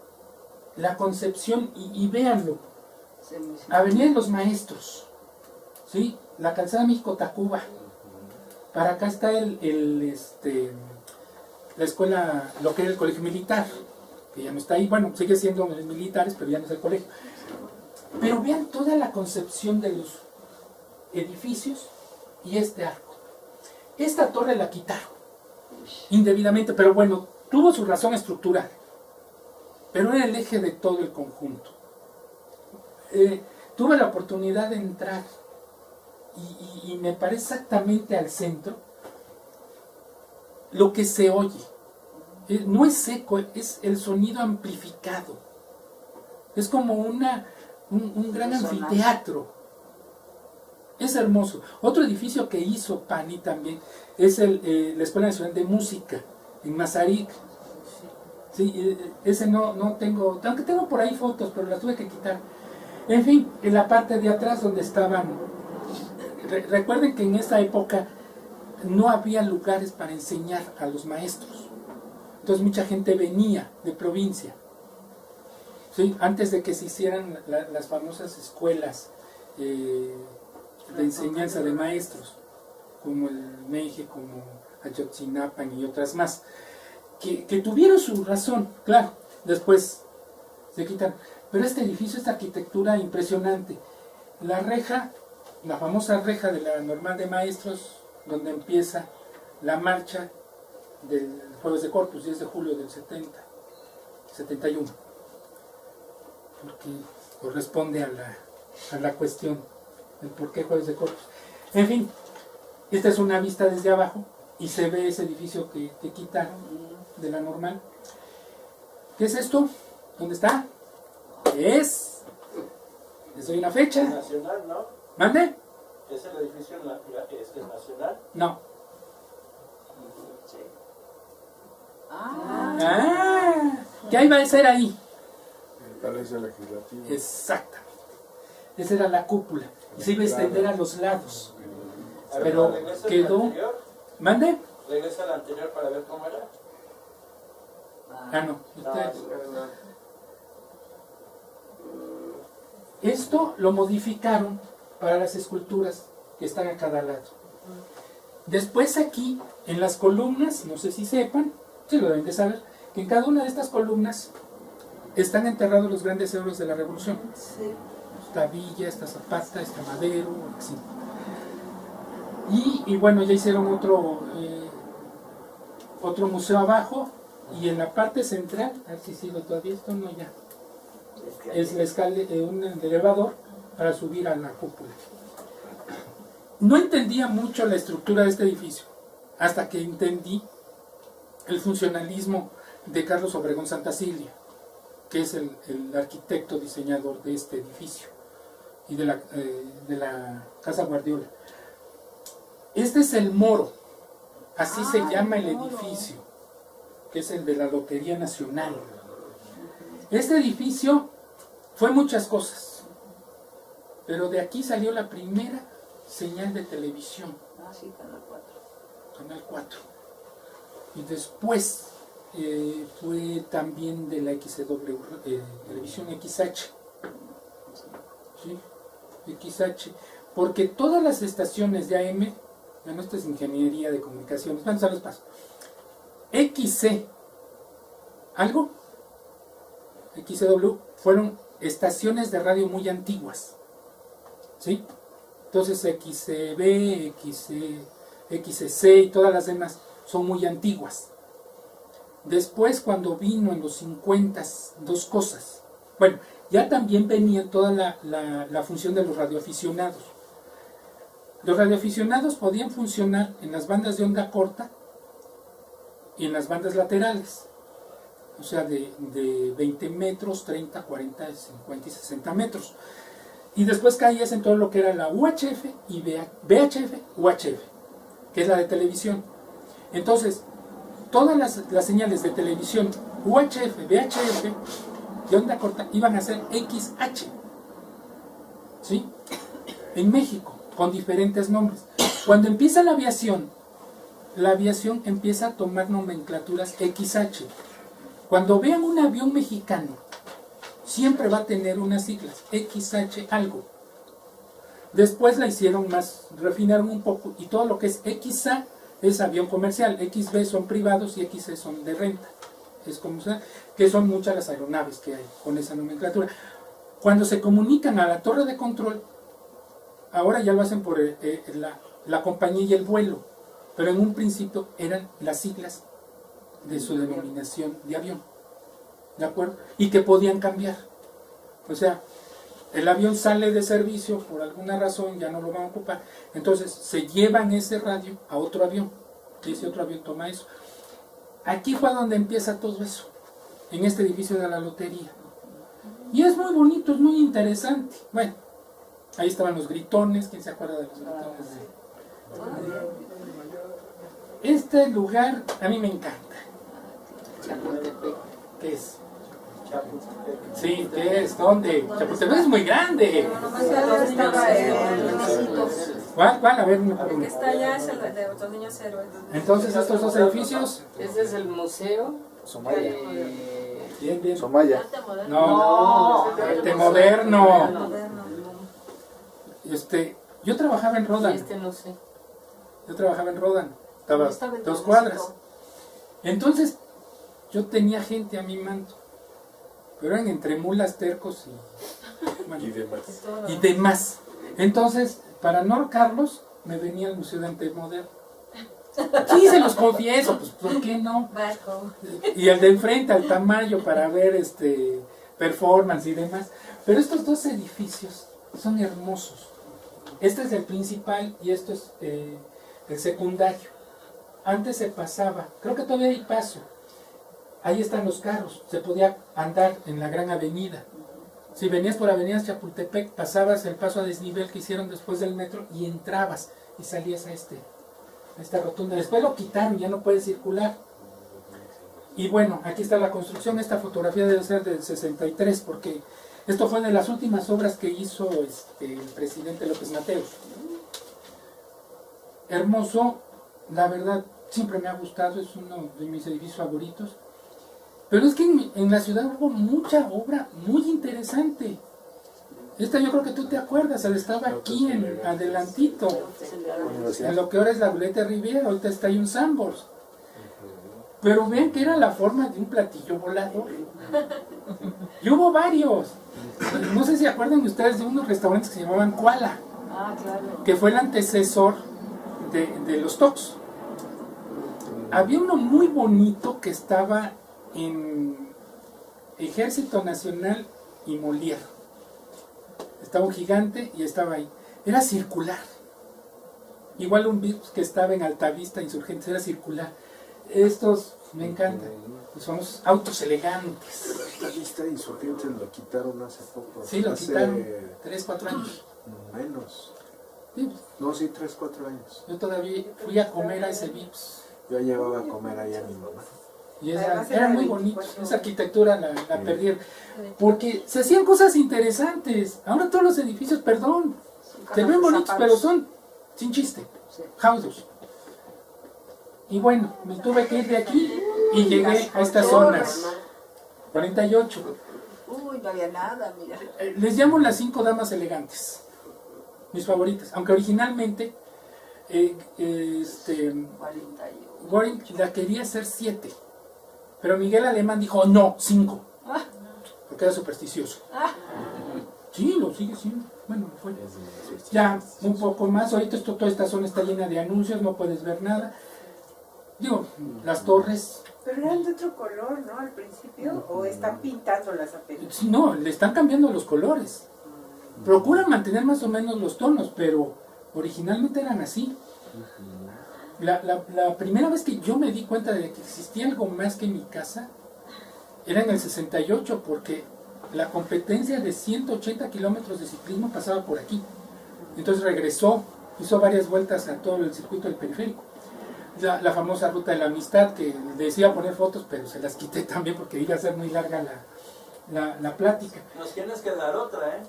la concepción, y véanlo, Avenida de los Maestros, ¿sí? La calzada México-Tacuba. Para acá está la escuela, lo que era el colegio militar, que ya no está ahí, bueno, sigue siendo militares, pero ya no es el colegio. Pero vean toda la concepción de los edificios y este arco. Esta torre la quitaron indebidamente, pero bueno, tuvo su razón estructural, pero era el eje de todo el conjunto. Tuve la oportunidad de entrar y me parece exactamente al centro lo que se oye. No es eco, es el sonido amplificado. Es como un gran anfiteatro. Es hermoso. Otro edificio que hizo Pani también es la Escuela Nacional de Música en Mazarik. Sí, ese no tengo, aunque tengo por ahí fotos, pero las tuve que quitar. En fin, en la parte de atrás donde estaban, recuerden que en esa época no había lugares para enseñar a los maestros. Entonces mucha gente venía de provincia. ¿Sí? Antes de que se hicieran las famosas escuelas de enseñanza de maestros, como el MEIGE, como Ayotzinapan y otras más, que tuvieron su razón, claro, después se quitan. Pero este edificio, esta arquitectura impresionante, la reja, la famosa reja de la Normal de Maestros, donde empieza la marcha del Jueves de Corpus, 10 de julio del 71, porque corresponde a la cuestión del por qué Jueves de Corpus. En fin, esta es una vista desde abajo y se ve ese edificio que quitaron de la Normal. ¿Qué es esto? ¿Dónde está? ¿Qué es? Les doy una fecha. Nacional, ¿no? ¿Mande? ¿Es el edificio nacional? No. Sí. ¿Qué hay va a ser ahí? El Palacio Legislativo. Exactamente. Esa era la cúpula. Y se iba a extender a los lados. A ver, Pero regresa al quedó... anterior. ¿Mande? Regresa al anterior para ver cómo era. No. No. Esto lo modificaron para las esculturas que están a cada lado. Después aquí, en las columnas, no sé si sepan, sí lo deben de saber, que en cada una de estas columnas están enterrados los grandes héroes de la Revolución. Sí. Está Villa, está Zapata, está Madero, así. Y bueno, ya hicieron otro museo abajo, y en la parte central, a ver si sigo todavía esto, no ya, es la un elevador para subir a la cúpula. No entendía mucho la estructura de este edificio, hasta que entendí el funcionalismo de Carlos Obregón Santacilia, que es el arquitecto diseñador de este edificio y de la Casa Guardiola. Este es el Moro, así se llama el edificio, que es el de la Lotería Nacional. Este edificio fue muchas cosas, pero de aquí salió la primera señal de televisión. Sí, Canal 4. Canal 4. Y después fue también de la XW, televisión XH. ¿Sí? XH. Porque todas las estaciones de AM, bueno, esto es ingeniería de comunicaciones, vamos a los pasos. XC, ¿algo? XW fueron estaciones de radio muy antiguas. ¿Sí? Entonces XCB, XCC y todas las demás son muy antiguas. Después, cuando vino en los 50, dos cosas. Bueno, ya también venía toda la función de los radioaficionados. Los radioaficionados podían funcionar en las bandas de onda corta y en las bandas laterales. O sea, de 20 metros, 30, 40, 50 y 60 metros. Y después caías en todo lo que era la UHF y VHF, UHF, que es la de televisión. Entonces, todas las señales de televisión, UHF, VHF, de onda corta, iban a ser XH. ¿Sí? En México, con diferentes nombres. Cuando empieza la aviación empieza a tomar nomenclaturas XH. Cuando vean un avión mexicano, siempre va a tener unas siglas, XH algo. Después la hicieron más, refinaron un poco, y todo lo que es XA es avión comercial, XB son privados y XC son de renta. Es como que son muchas las aeronaves que hay con esa nomenclatura. Cuando se comunican a la torre de control, ahora ya lo hacen por la compañía y el vuelo, pero en un principio eran las siglas de su denominación de avión, ¿de acuerdo? Y que podían cambiar. O sea, el avión sale de servicio por alguna razón, ya no lo van a ocupar, entonces se llevan ese radio a otro avión, y ese otro avión toma eso. Aquí fue donde empieza todo eso, en este edificio de la lotería. Y es muy bonito, es muy interesante. Bueno, Ahí estaban los gritones, ¿quién se acuerda de los gritones? Este lugar a mí me encanta. Chapultepec. ¿Qué es? Chapultepec. Sí, ¿qué es? ¿Dónde? Chapultepec es muy grande. Pero nomás ya estaba ¿Cuál? A ver, uno por el que uno. está allá es el de los niños héroes. Entonces, estos dos edificios, Este es el museo. Somaya. bien, bien. Somaya. No, arte moderno. Moderno. Yo trabajaba en Rodan. Este no sé. Yo trabajaba en Rodan. Estaba Estaba en 2 Tomasito. cuadras. Entonces, yo tenía gente a mi mando. Pero eran entre mulas, tercos bueno, Y demás. y demás. Entonces, para no ahorcarlos, me venía al Museo de Arte Moderno. Sí, se los confieso, pues ¿por qué no? Barco. Y el de enfrente, al Tamayo, para ver performance y demás. Pero estos dos edificios son hermosos. Este es el principal y esto es el secundario. Antes se pasaba, creo que todavía hay paso. Ahí están los carros, se podía andar en la gran avenida. Si venías por Avenida Chapultepec, pasabas el paso a desnivel que hicieron después del metro y entrabas y salías a esta rotunda. Después lo quitaron, ya no puedes circular. Y bueno, aquí está la construcción. Esta fotografía debe ser del 63 porque esto fue de las últimas obras que hizo el presidente López Mateos. Hermoso, la verdad, siempre me ha gustado, es uno de mis edificios favoritos. Pero es que en la ciudad hubo mucha obra muy interesante. Esta yo creo que tú te acuerdas, estaba aquí en adelantito, en lo que ahora es la Glorieta Riviera, ahorita está ahí un Sambors. Pero ven que era la forma de un platillo volador. Y hubo varios. No sé si acuerdan ustedes de unos restaurantes que se llamaban Koala, Ah, claro. que fue el antecesor de los Tocs. Había uno muy bonito que estaba en Ejército Nacional y Molière. Estaba un gigante y estaba ahí. Era circular. Igual un Vips que estaba en Altavista, Insurgentes, era circular. Estos me encantan. Los famosos autos elegantes. Esta lista de insurgentes lo quitaron hace poco. Sí, lo Hace quitaron. 3, 4 años. Menos. Sí, No, sí, 3, 4 años. yo todavía fui a comer a ese Vips. Yo llevaba a comer ahí a mi mamá. Y Además era era muy 24 bonito. Esa arquitectura la perdieron. Porque se hacían cosas interesantes. Ahora todos los edificios, perdón, se ven bonitos, pero son sin chiste. Houses. Y bueno, me tuve que ir de aquí y llegué a estas zonas. 48. Uy, no había nada, mira. Les llamo las 5 damas elegantes. Mis favoritas. Aunque originalmente 41. Goring la quería hacer 7. Pero Miguel Alemán dijo no, 5. Porque era supersticioso. Sí, lo sigue siendo. Bueno, fue. Ya, un poco más. Ahorita toda esta zona está llena de anuncios, no puedes ver nada. Digo, las torres. Pero eran de otro color, ¿no? Al principio. ¿O están pintándolas apenas? Sí, no, le están cambiando los colores. Procuran mantener más o menos los tonos, pero originalmente eran así. La primera vez que yo me di cuenta de que existía algo más que mi casa era en el 68, porque la competencia de 180 kilómetros de ciclismo pasaba por aquí. Entonces regresó, hizo varias vueltas a todo el circuito del periférico. La famosa ruta de la amistad, que decía poner fotos, pero se las quité también porque iba a ser muy larga la plática. Nos tienes que dar otra,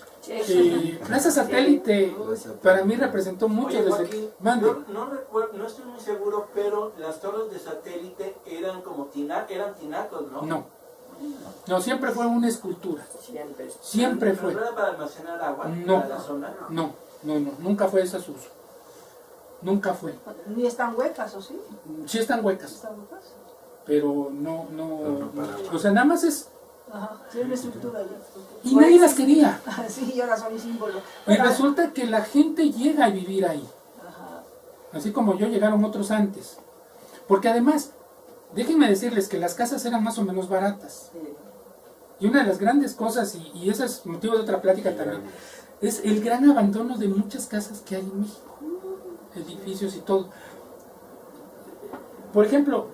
Plaza Satélite para mí representó mucho Oye, desde Joaquín, mande. no recuerdo, no estoy muy seguro, pero las torres de satélite eran como eran tinacos, ¿no? No, siempre fue una escultura. Siempre. Siempre ¿Pero fue. no era para almacenar agua No. para la zona? No, nunca fue ese su uso. Nunca fue. Ni están huecas, ¿o sí? Sí están huecas, ¿Están huecas? pero no. O sea, nada más es. Ajá, tienen estructura ya. Y nadie las quería. Sí, y ahora son un símbolo. Y resulta que la gente llega a vivir ahí. Ajá. Así como yo, llegaron otros antes. Porque además, déjenme decirles que las casas eran más o menos baratas. Sí. Y una de las grandes cosas, y ese es motivo de otra plática también, es el gran abandono de muchas casas que hay en México. Edificios y todo. Por ejemplo,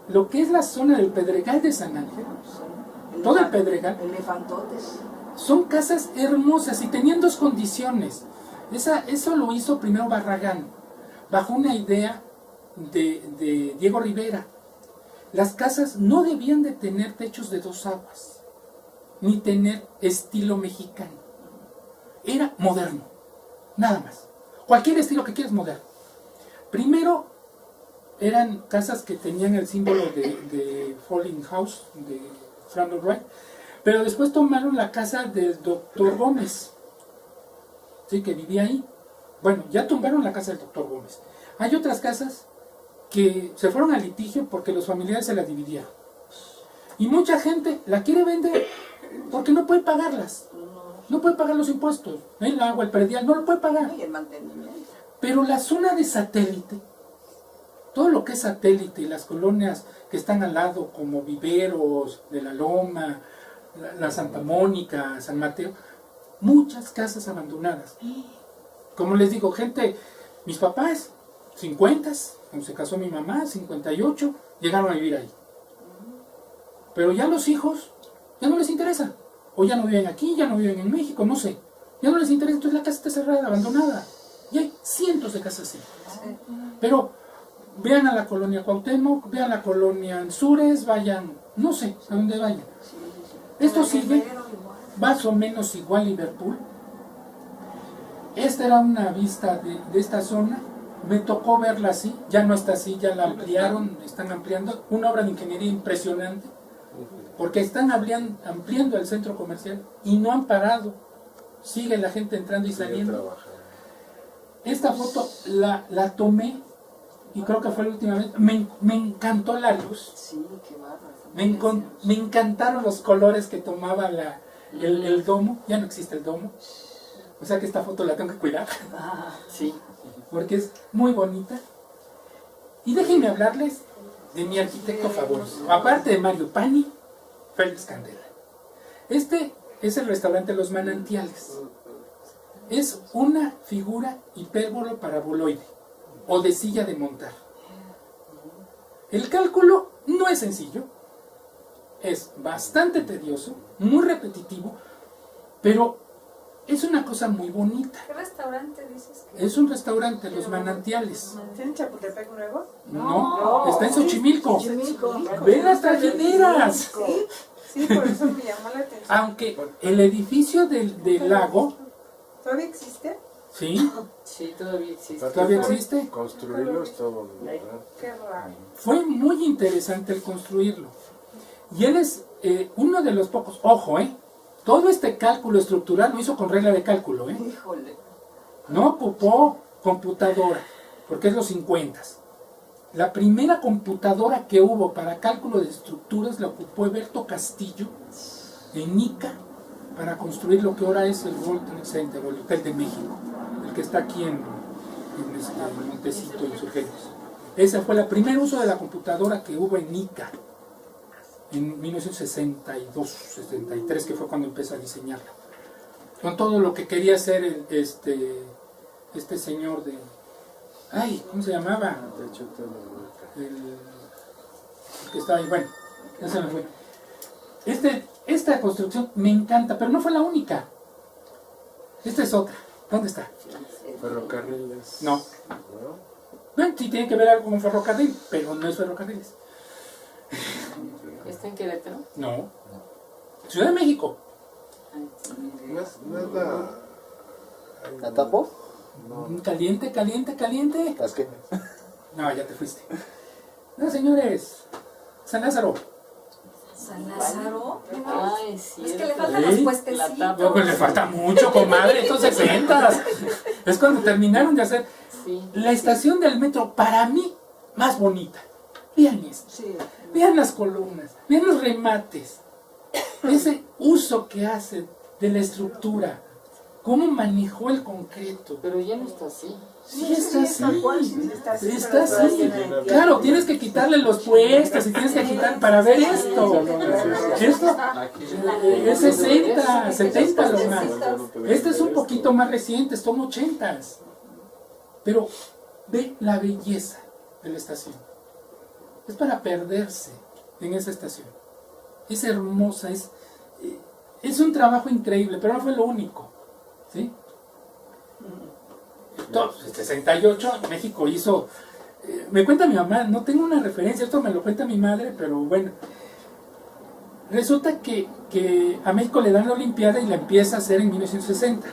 lo que es la zona del Pedregal de San Ángel, todo el Pedregal, Elefantotes. son casas hermosas y tenían dos condiciones. Eso lo hizo primero Barragán, bajo una idea de Diego Rivera. Las casas no debían de tener techos de 2 aguas, ni tener estilo mexicano. Era moderno, nada más. Cualquier estilo que quieras moderno. Primero, eran casas que tenían el símbolo de Falling House, de Frank Lloyd Wright, pero después tomaron la casa del doctor Gómez, ¿sí? Que vivía ahí. Bueno, ya tumbaron la casa del doctor Gómez. Hay otras casas que se fueron a litigio porque los familiares se la dividieron. Y mucha gente la quiere vender porque no puede pagarlas. No puede pagar los impuestos, el agua, el predial, no lo puede pagar. Y el mantenimiento. Pero la zona de satélite, todo lo que es satélite y las colonias que están al lado, como Viveros, de la Loma, la Santa Mónica, San Mateo, muchas casas abandonadas. Como les digo, gente, mis papás, 50, cuando se casó mi mamá, 58, llegaron a vivir ahí. Pero ya los hijos, ya no les interesa. O ya no viven aquí, ya no viven en México, no sé. Ya no les interesa, entonces la casa está cerrada, abandonada. Y hay cientos de casas así. Pero vean a la colonia Cuauhtémoc, vean la colonia Anzures, vayan, no sé, a dónde vayan. Esto sigue más o menos igual Liverpool. Esta era una vista de esta zona. Me tocó verla así, ya no está así, ya la ampliaron, están ampliando. Una obra de ingeniería impresionante, porque están ampliando el centro comercial y no han parado. Sigue la gente entrando y saliendo. Esta foto la tomé y creo que fue la última vez. Me encantó la luz. Sí, qué bárbaro. Me encantaron los colores que tomaba el domo. Ya no existe el domo. O sea que esta foto la tengo que cuidar. Sí. Porque es muy bonita. Y déjenme hablarles de mi arquitecto favorito. Aparte de Mario Pani, Félix Candela. Este es el restaurante Los Manantiales. Es una figura hipérbolo paraboloide o de silla de montar. El cálculo no es sencillo, es bastante tedioso, muy repetitivo, pero es una cosa muy bonita. ¿Qué restaurante dices que Es un restaurante, Los Manantiales. ¿Tiene Chapultepec nuevo? No, está en Xochimilco. Xochimilco. ¡Ven las trajineras! Sí, por eso me llamó la atención. Aunque el edificio del lago, ¿Todavía existe? ¿sí? Sí, todavía existe. ¿Todavía existe? Construirlo es todo. Qué raro. Fue muy interesante el construirlo. Y él es uno de los pocos, ojo, todo este cálculo estructural lo hizo con regla de cálculo, Híjole. no ocupó computadora, porque es los 50. La primera computadora que hubo para cálculo de estructuras la ocupó Eberto Castillo en Ica para construir lo que ahora es el World Trade Center o el Hotel de México, el que está aquí en Montecito, Insurgentes. Ese fue el primer uso de la computadora que hubo en Ica en 1962, 63, que fue cuando empezó a diseñarla. Con todo lo que quería hacer este señor de... Ay, ¿cómo se llamaba? El que estaba ahí, bueno, ya se me fue. Esta construcción me encanta, pero no fue la única. Esta es otra. ¿Dónde está? Ferrocarriles. No. Bueno, sí tiene que ver algo con ferrocarril, pero no es ferrocarriles. ¿Está en Querétaro? No. Ciudad de México. No es la... ¿La tapo? Caliente, caliente, caliente. ¿Las qué? No, ya te fuiste. No, señores. San Lázaro. San Lázaro. Ay, sí. Es que le faltan los ¿Sí? puestecitos. No, pues le falta mucho, comadre. Estos 60. Es cuando terminaron de hacer Sí. la estación del metro, para mí, más bonita. Vean esto. Sí. Vean las columnas. Vean los remates. Ese uso que hace de la estructura. Cómo manejó el concreto. Pero ya no está así. Sí, está así. tal cual, sí, está así, Está pero así. todavía no hay Claro, tienes que quitarle los puestos y tienes que quitar para ver esto. Esto es 60, 70 lo más. Este es un poquito más reciente, son 80s. Pero ve la belleza de la estación. Es para perderse en esa estación. Es hermosa, es es un trabajo increíble, pero no fue lo único, ¿sí? Entonces, en 68 México hizo, me cuenta mi mamá, no tengo una referencia, esto me lo cuenta mi madre, pero bueno, resulta que a México le dan la Olimpiada y la empieza a hacer en 1960,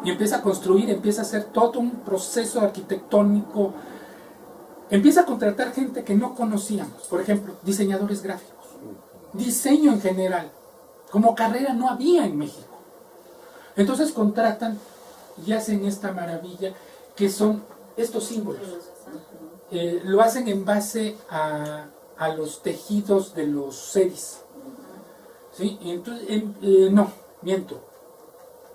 y empieza a construir, empieza a hacer todo un proceso arquitectónico, empieza a contratar gente que no conocíamos, por ejemplo, diseñadores gráficos, diseño en general, como carrera no había en México. Entonces contratan y hacen esta maravilla que son estos símbolos. Lo hacen en base a los tejidos de los seris. ¿Sí? Y entonces, no, miento.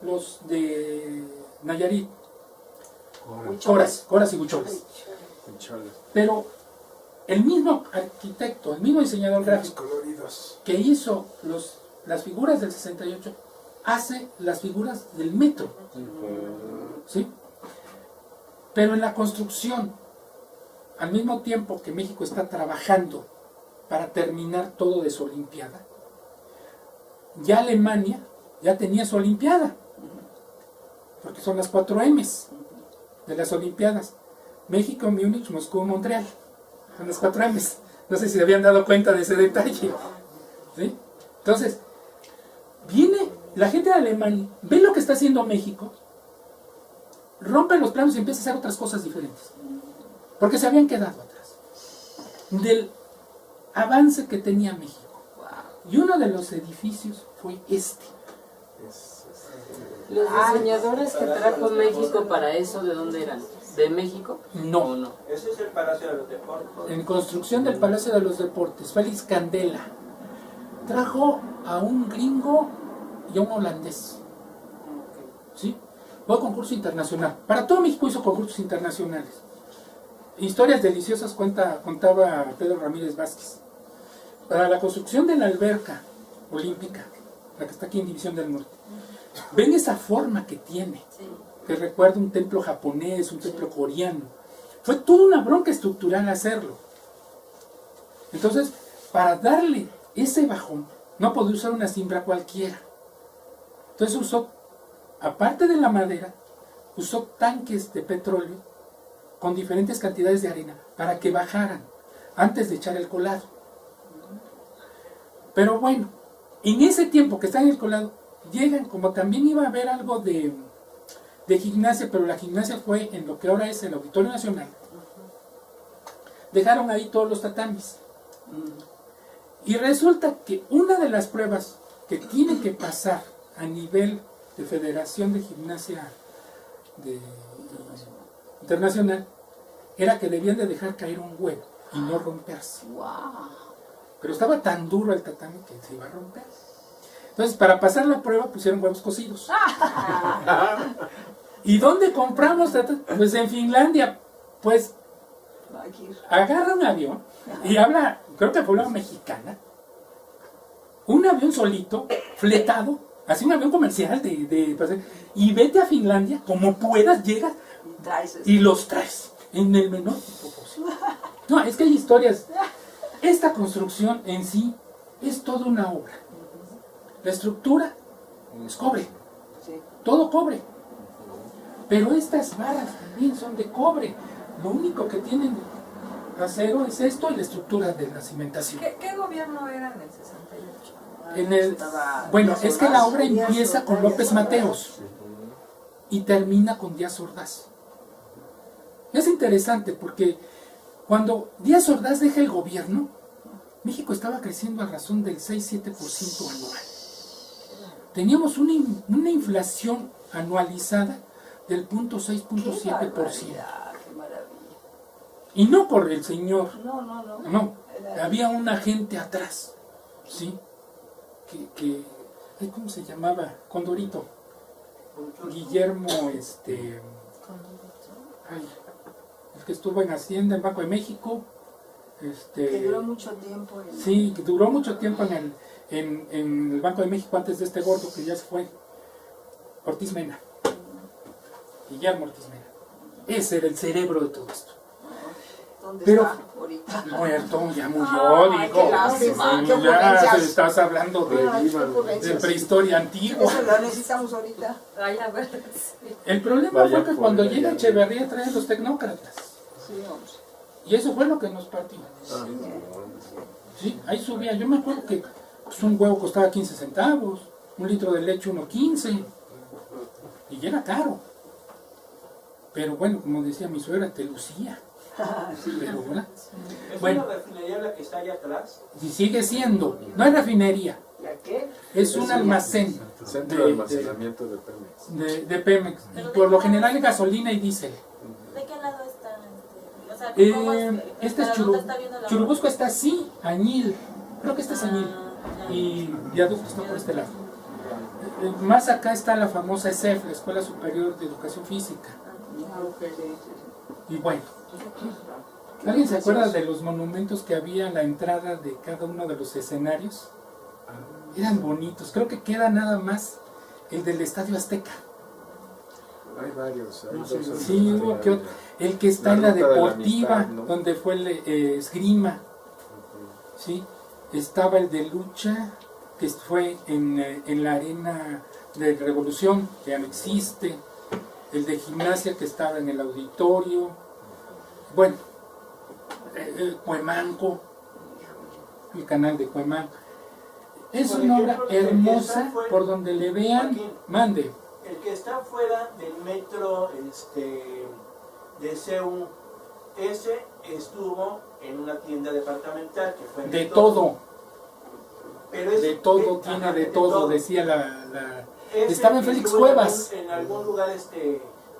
Los de Nayarit. Coras y Huicholes. Pero el mismo arquitecto, el mismo diseñador gráfico que hizo las figuras del 68, hace las figuras del metro. ¿Sí? Pero en la construcción, al mismo tiempo que México está trabajando para terminar todo de su Olimpiada, ya Alemania ya tenía su Olimpiada, porque son las 4 M's de las Olimpiadas: México, Múnich, Moscú, Montreal. Son las 4 M's. No sé si se habían dado cuenta de ese detalle. ¿Sí? Entonces, viene la gente de Alemania, ve lo que está haciendo México, rompe los planos y empieza a hacer otras cosas diferentes, porque se habían quedado atrás del avance que tenía México. Y uno de los edificios fue este. ¿Los diseñadores que trajo México para eso, de dónde eran? ¿De México? No. ¿O no? Ese es el Palacio de los Deportes. En construcción del Palacio de los Deportes, Félix Candela trajo a un gringo y a un holandés. ¿Sí? Fue a concurso internacional. Para todo México hizo concursos internacionales. Historias deliciosas contaba Pedro Ramírez Vázquez. Para la construcción de la alberca olímpica, la que está aquí en División del Norte, ven esa forma que tiene, que recuerda un templo japonés, un templo coreano. Fue toda una bronca estructural hacerlo. Entonces, para darle ese bajón, no podía usar una cimbra cualquiera. Entonces usó, aparte de la madera, usó tanques de petróleo con diferentes cantidades de arena para que bajaran antes de echar el colado. Pero bueno, en ese tiempo que están en el colado, llegan, como también iba a haber algo de gimnasia, pero la gimnasia fue en lo que ahora es el Auditorio Nacional. Dejaron ahí todos los tatamis. Y resulta que una de las pruebas que tienen que pasar a nivel de Federación de Gimnasia Internacional era que debían de dejar caer un huevo y no romperse. Pero estaba tan duro el tatami que se iba a romper. Entonces, para pasar la prueba pusieron huevos cocidos. ¿Y dónde compramos tatami? Pues en Finlandia. Pues agarra un avión y habla, creo que fue una mexicana, un avión solito, fletado, así un avión comercial y vete a Finlandia, como puedas, llegas y los traes en el menor tiempo posible. No, es que hay historias. Esta construcción en sí es toda una obra. La estructura es cobre, todo cobre. Pero estas varas también son de cobre. Lo único que tienen acero es esto y la estructura de la cimentación. ¿Qué gobierno era en el 68? Bueno, es que la obra empieza con López Mateos y termina con Díaz Ordaz. Es interesante porque cuando Díaz Ordaz deja el gobierno, México estaba creciendo a razón del 6-7% anual. Teníamos una inflación anualizada del 0.6-0.7%. Y no por el señor. No, había una gente atrás. ¿Sí? ¿Cómo se llamaba? Condorito. Guillermo, el que estuvo en Hacienda, en Banco de México. Que duró mucho tiempo. Sí, que duró mucho tiempo en el Banco de México antes de este gordo que ya se fue. Ortiz Mena. Guillermo Ortiz Mena. Ese era el cerebro de todo esto. ¿Dónde Pero- está ahorita? Muerto, ya murió, Ay, digo. qué lástima, qué Ya ocurrencias. estás hablando Ay, qué de ocurrencias. prehistoria antigua. Eso lo necesitamos ahorita. Ay, a ver, sí. El problema Vaya fue que por cuando allá. llega Echeverría traen los tecnócratas. Sí, hombre. Y eso fue lo que nos partió. Sí, ahí subía. Yo me acuerdo que pues, un huevo costaba 15 centavos, un litro de leche 1.15. Y era caro. Pero bueno, como decía mi suegra, te lucía. Pero, ¿verdad? ¿Es Bueno. una refinería la que está allá atrás? Y sigue siendo. No es refinería, ¿La qué? es un almacén Centro de almacenamiento de Pemex. de Pemex. Y por lo general es gasolina y diésel. ¿De qué lado está? O sea, ¿cómo Este es ¿para dónde está viendo la Churubusco, está así, Añil. Creo que este es Añil. ya. Y Viaducto está por este lado. Más acá está la famosa ESEF, la Escuela Superior de Educación Física. Y bueno, ¿alguien se acuerda de los monumentos que había a la entrada de cada uno de los escenarios? Eran bonitos. Creo que queda nada más el del Estadio Azteca. Hay varios. Hay dos Sí, hubo que otro. El que está en la ruta de la deportiva, amistad, ¿no? donde fue el esgrima. Sí, estaba el de lucha, que fue en la arena de Revolución, que ya no existe. El de gimnasia, que estaba en el auditorio. Bueno, Cuemanco, el canal de Cuemanco. Es Por una obra ejemplo, el que hermosa, está fue- por donde le vean, Joaquín. mande. El que está fuera del metro de CEU, ese estuvo en una tienda departamental que fue De todo. Pero es- De todo, ajá, tiene de todo, decía ¿Ese Estaba en Félix estuvo Cuevas. En algún lugar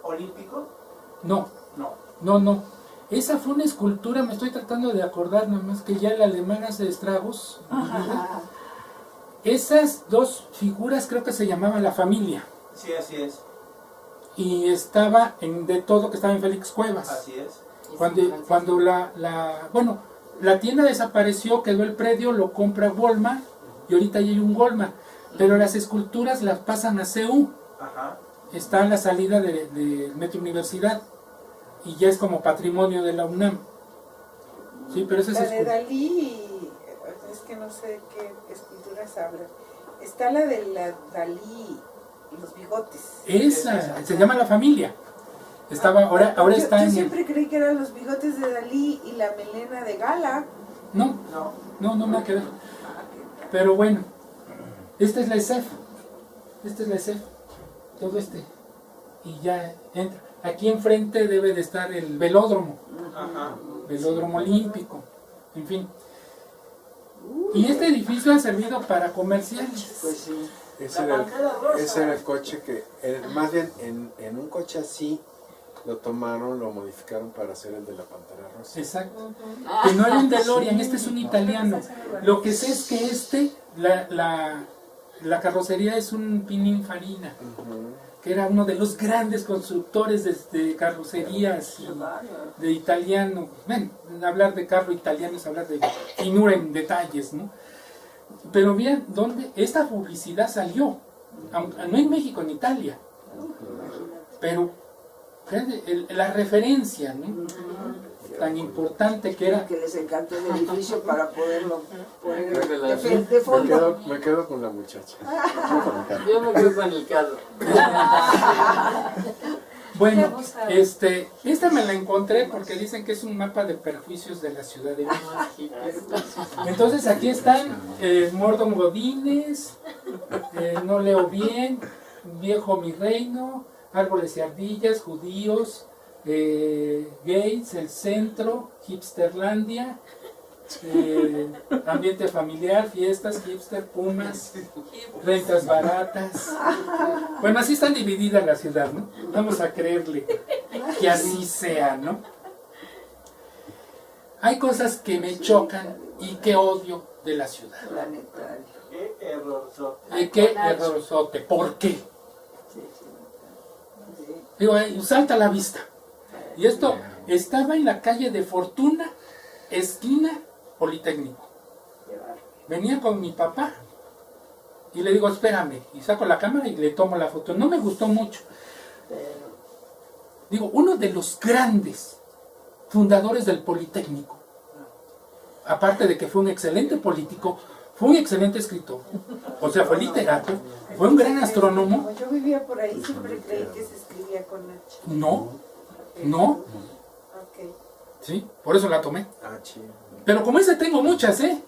olímpico? No, No. no. Esa fue una escultura, me estoy tratando de acordar, nada más que ya la alemana hace estragos. Esas dos figuras creo que se llamaban La Familia. Sí, así es. Y estaba de todo, que estaba en Félix Cuevas. Así es. Cuando la tienda desapareció, quedó el predio, lo compra Walmart, y ahorita ya hay un Walmart. Pero las esculturas las pasan a CEU. Ajá. Está en la salida de Metro Universidad. Y ya es como patrimonio de la UNAM. Sí, pero esa es La de escultura. Dalí, es que no sé de qué esculturas hablan. Está la de la Dalí, los bigotes. Esa, se llama La Familia. Estaba, ahora yo, está yo en... siempre creí que eran los bigotes de Dalí y la melena de Gala. No, me ha quedado. Pero bueno, esta es la ESEF. Esta es la ESEF. Todo este. Y ya entra. Aquí enfrente debe de estar el velódromo. Ajá. Velódromo olímpico. En fin. Y este edificio ha servido para comerciales. Pues sí. Ese era el coche que, más bien en un coche así, lo tomaron, lo modificaron para hacer el de la Pantera Rosa. Exacto. Que no era un DeLorean, este es un italiano. Lo que sé es que la carrocería es un Pininfarina, que era uno de los grandes constructores de carrocerías de italiano. Ven, hablar de carro italiano es hablar de finura en detalles, ¿no? Pero bien, ¿dónde? Esta publicidad salió, no en México, en Italia. Pero la referencia, ¿no? Tan importante que era. Que les encantó el edificio para poderlo poner de Me fondo. quedo con la muchacha. Yo me quedo con el carro. Bueno, esta me la encontré porque dicen que es un mapa de perjuicios de la Ciudad de México. Entonces aquí están Mordom Godínez, No Leo Bien, Viejo Mi Reino, Árboles y Ardillas, Judíos, Gates, El Centro, Hipsterlandia, Ambiente Familiar, Fiestas, Hipster, Pumas, Rentas Baratas. Bueno, así están divididas la ciudad, ¿no? Vamos a creerle que así sea, ¿no? Hay cosas que me chocan y que odio de la ciudad. Qué errorzote. ¿Qué errorzote? ¿Por qué? Digo, salta a la vista. Y esto estaba en la calle de Fortuna, esquina Politécnico. Venía con mi papá y le digo, espérame, y saco la cámara y le tomo la foto. No me gustó mucho. Digo, uno de los grandes fundadores del Politécnico. Aparte de que fue un excelente político, fue un excelente escritor, o sea, fue literato, fue un gran astrónomo. Como yo vivía por ahí, siempre creí que se escribía con H. No, no, Ok. sí, por eso la tomé. Ah, chido. Pero como ese tengo muchas, ¿eh?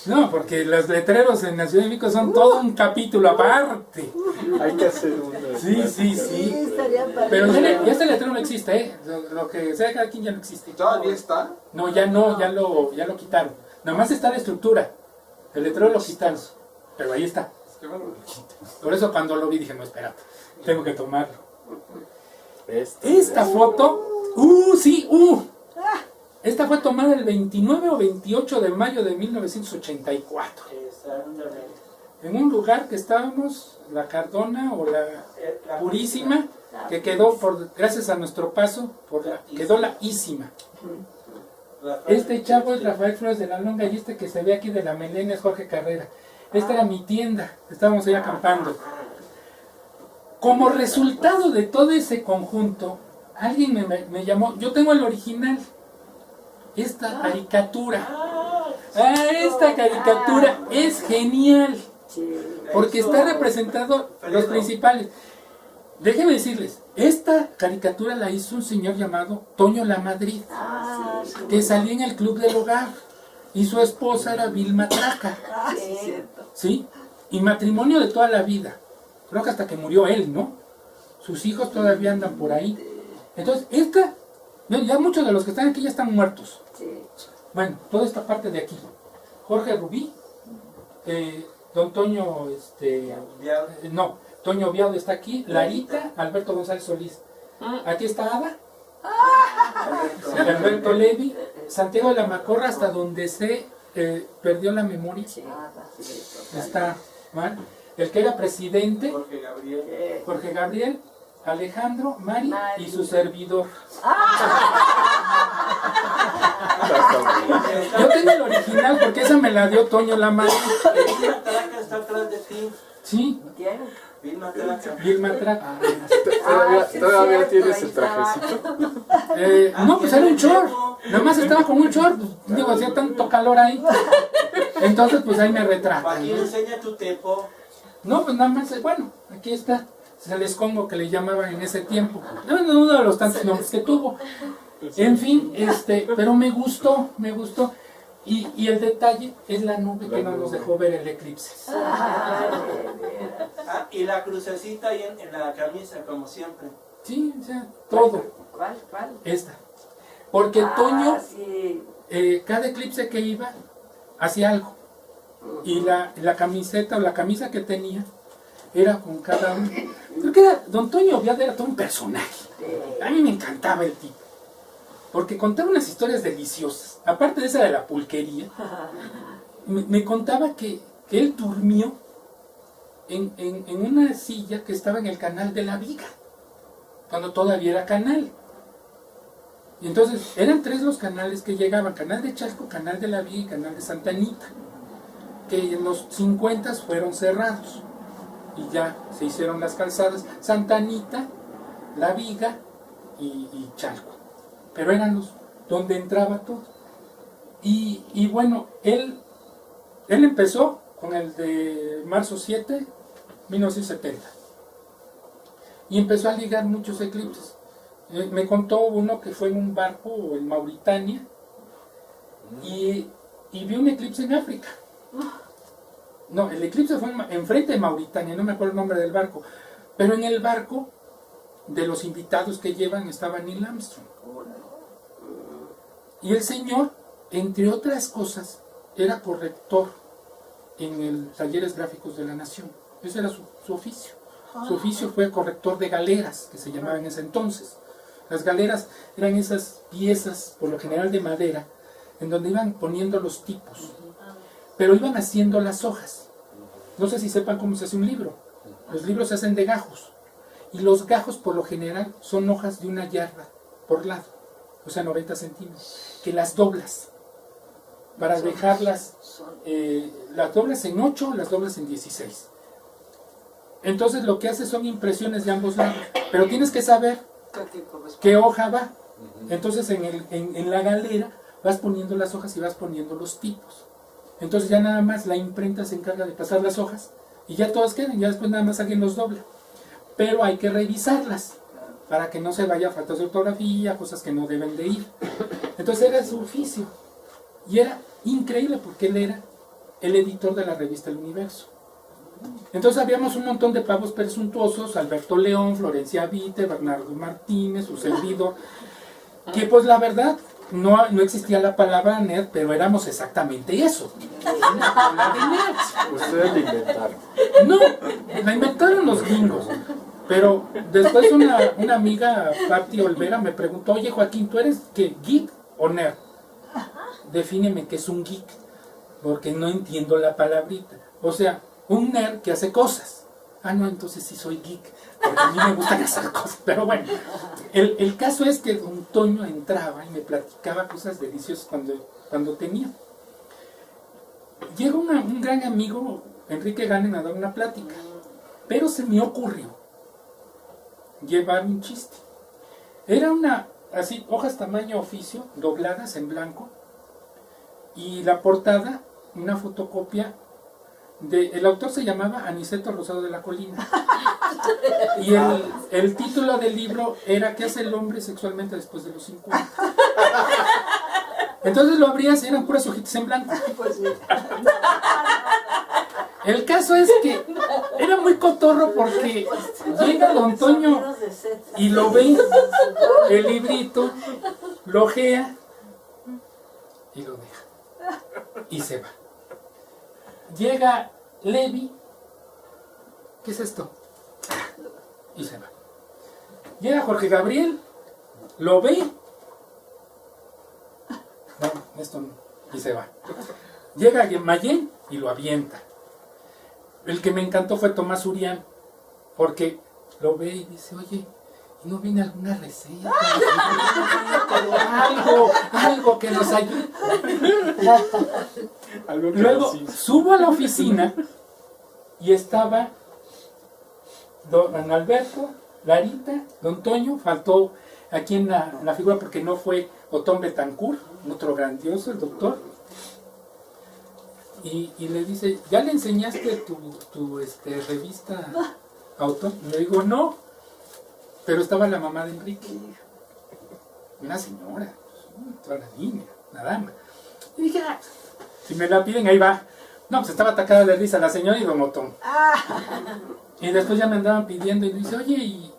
No, porque los letreros en la Ciudad de México son todo un capítulo aparte. Hay que hacer una. Sí, sí, sí. estaría padre. Pero ya este letrero no existe, ¿eh? Lo que sea de cada quien ya no existe. ¿Todavía está? No, ya lo quitaron. Nada más está la estructura. El letrero lo quitaron. Pero ahí está. Por eso cuando lo vi dije, no, espera, tengo que tomarlo. Esta foto, esta fue tomada el 29 o 28 de mayo de 1984. En un lugar que estábamos, la Cardona o la Purísima, que quedó, gracias a nuestro paso, quedó la Ísima. Este chavo es Rafael Flores de la Longa y este que se ve aquí de la melena es Jorge Carrera. Esta era mi tienda, estábamos ahí acampando. Como resultado de todo ese conjunto, alguien me llamó, yo tengo el original, esta caricatura. Esta caricatura es genial, porque está representado los principales. Déjenme decirles, esta caricatura la hizo un señor llamado Toño Lamadrid, que salía en el Club del Hogar, y su esposa era Vilma Traca. ¿Sí? Y matrimonio de toda la vida. Creo que hasta que murió él, ¿no? Sus hijos todavía andan por ahí. Entonces, ya muchos de los que están aquí ya están muertos. Bueno, toda esta parte de aquí. Jorge Rubí, don Toño, Toño Viado está aquí, Larita, Alberto González Solís. Aquí está Ada, Alberto Levi, Santiago de la Macorra, hasta donde se perdió la memoria. Está mal. El que era presidente, Jorge Gabriel, Alejandro, Mari y su servidor. Yo tengo el original porque esa me la dio Toño Lamadrid. Vilma Traca está atrás de ti. Sí. Vilma Traca. Vilma Traca. ¿Todavía tienes el trajecito? No, pues era un short. Nada más estaba con un short. Digo, hacía tanto calor ahí. Entonces, pues ahí me retrata. Aquí enseña tu tepo. No, pues nada más, bueno, aquí está. El escongo que le llamaban en ese tiempo. Uno de los tantos nombres que tuvo. En fin, pero me gustó. Y el detalle es la nube que no nos dejó ver el eclipse. Y la crucecita ahí en la camisa, como siempre. Sí, o sea, todo. ¿Cuál? Esta. Porque Toño, cada eclipse que iba, hacía algo. Y la camiseta o la camisa que tenía era con cada uno. Creo que don Toño Viado era todo un personaje. A mí me encantaba el tipo. Porque contaba unas historias deliciosas. Aparte de esa de la pulquería, me contaba que él durmió en una silla que estaba en el canal de la Viga, cuando todavía era canal. Y entonces eran 3 los canales que llegaban: Canal de Chalco, Canal de la Viga y Canal de Santa Anita, que en los 50 fueron cerrados y ya se hicieron las calzadas Santa Anita, la Viga y Chalco, pero eran los donde entraba todo. Y bueno, él empezó con el de marzo 7, 1970, y empezó a ligar muchos eclipses. Me contó uno que fue en un barco en Mauritania y vio un eclipse en África. No, el eclipse fue enfrente de Mauritania, no me acuerdo el nombre del barco, pero en el barco de los invitados que llevan estaba Neil Armstrong. Y el señor, entre otras cosas, era corrector en el Talleres Gráficos de la Nación. Ese era su oficio. Su oficio fue corrector de galeras, que se llamaban en ese entonces. Las galeras eran esas piezas, por lo general de madera, en donde iban poniendo los tipos, pero iban haciendo las hojas. No sé si sepan cómo se hace un libro. Los libros se hacen de gajos, y los gajos por lo general son hojas de 1 yarda por lado, o sea 90 centímetros, que las doblas para dejarlas, las doblas en 8, las doblas en 16. Entonces lo que hace son impresiones de ambos lados, pero tienes que saber qué hoja va, Entonces en la galera vas poniendo las hojas y vas poniendo los tipos. Entonces ya nada más la imprenta se encarga de pasar las hojas y ya todas quedan, ya después nada más alguien los dobla. Pero hay que revisarlas para que no se vaya faltas de ortografía, cosas que no deben de ir. Entonces era su oficio. Y era increíble porque él era el editor de la revista El Universo. Entonces habíamos un montón de pavos presuntuosos, Alberto León, Florencia Vite, Bernardo Martínez, su servidor, que pues la verdad no existía la palabra nerd, pero éramos exactamente eso. La de nerds. Ustedes la inventaron. No, la inventaron los gringos. Pero después una amiga, Patti Olvera, me preguntó, oye Joaquín, ¿tú eres qué, geek o nerd? Defíneme qué es un geek, porque no entiendo la palabrita. O sea, un nerd que hace cosas. Ah, no, entonces sí soy geek, porque a mí me gustan hacer cosas. Pero bueno, el caso es que don Toño entraba y me platicaba cosas deliciosas cuando tenía. Llega un gran amigo, Enrique Ganem, a dar una plática, pero se me ocurrió llevar un chiste. Era así, hojas tamaño oficio, dobladas en blanco, y la portada, una fotocopia el autor se llamaba Aniceto Rosado de la Colina. Y el título del libro era ¿Qué hace el hombre sexualmente después de los 50? Entonces lo abrías y eran puras hojitas en blanco. El caso es que era muy cotorro porque llega don Toño y lo ve, el librito, lo ojea y lo deja. Y se va. Llega Levi, ¿qué es esto? Y se va. Llega Jorge Gabriel, lo ve, no, esto no, y se va. Llega Mayén y lo avienta. El que me encantó fue Tomás Urián, porque lo ve y dice, oye, ¿y no viene alguna receta? algo que nos ayude. Luego subo a la oficina y estaba don Alberto, Larita, don Toño, faltó aquí en la figura porque no fue Otón Betancourt, otro grandioso, el doctor. Y le dice, ¿ya le enseñaste tu revista a Otón? Le digo, no, pero estaba la mamá de Enrique, una señora, toda la niña, una dama. Y dije, si me la piden, ahí va. No, pues estaba atacada de risa la señora y don Otón. Y después ya me andaban pidiendo y dice, oye,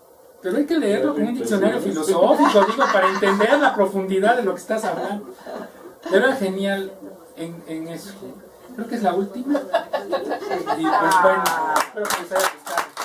pero hay que leerlo con un diccionario filosófico, digo, para entender la profundidad de lo que estás hablando. Pero era genial en eso. Creo que es la última. Y pues bueno, espero que les haya gustado.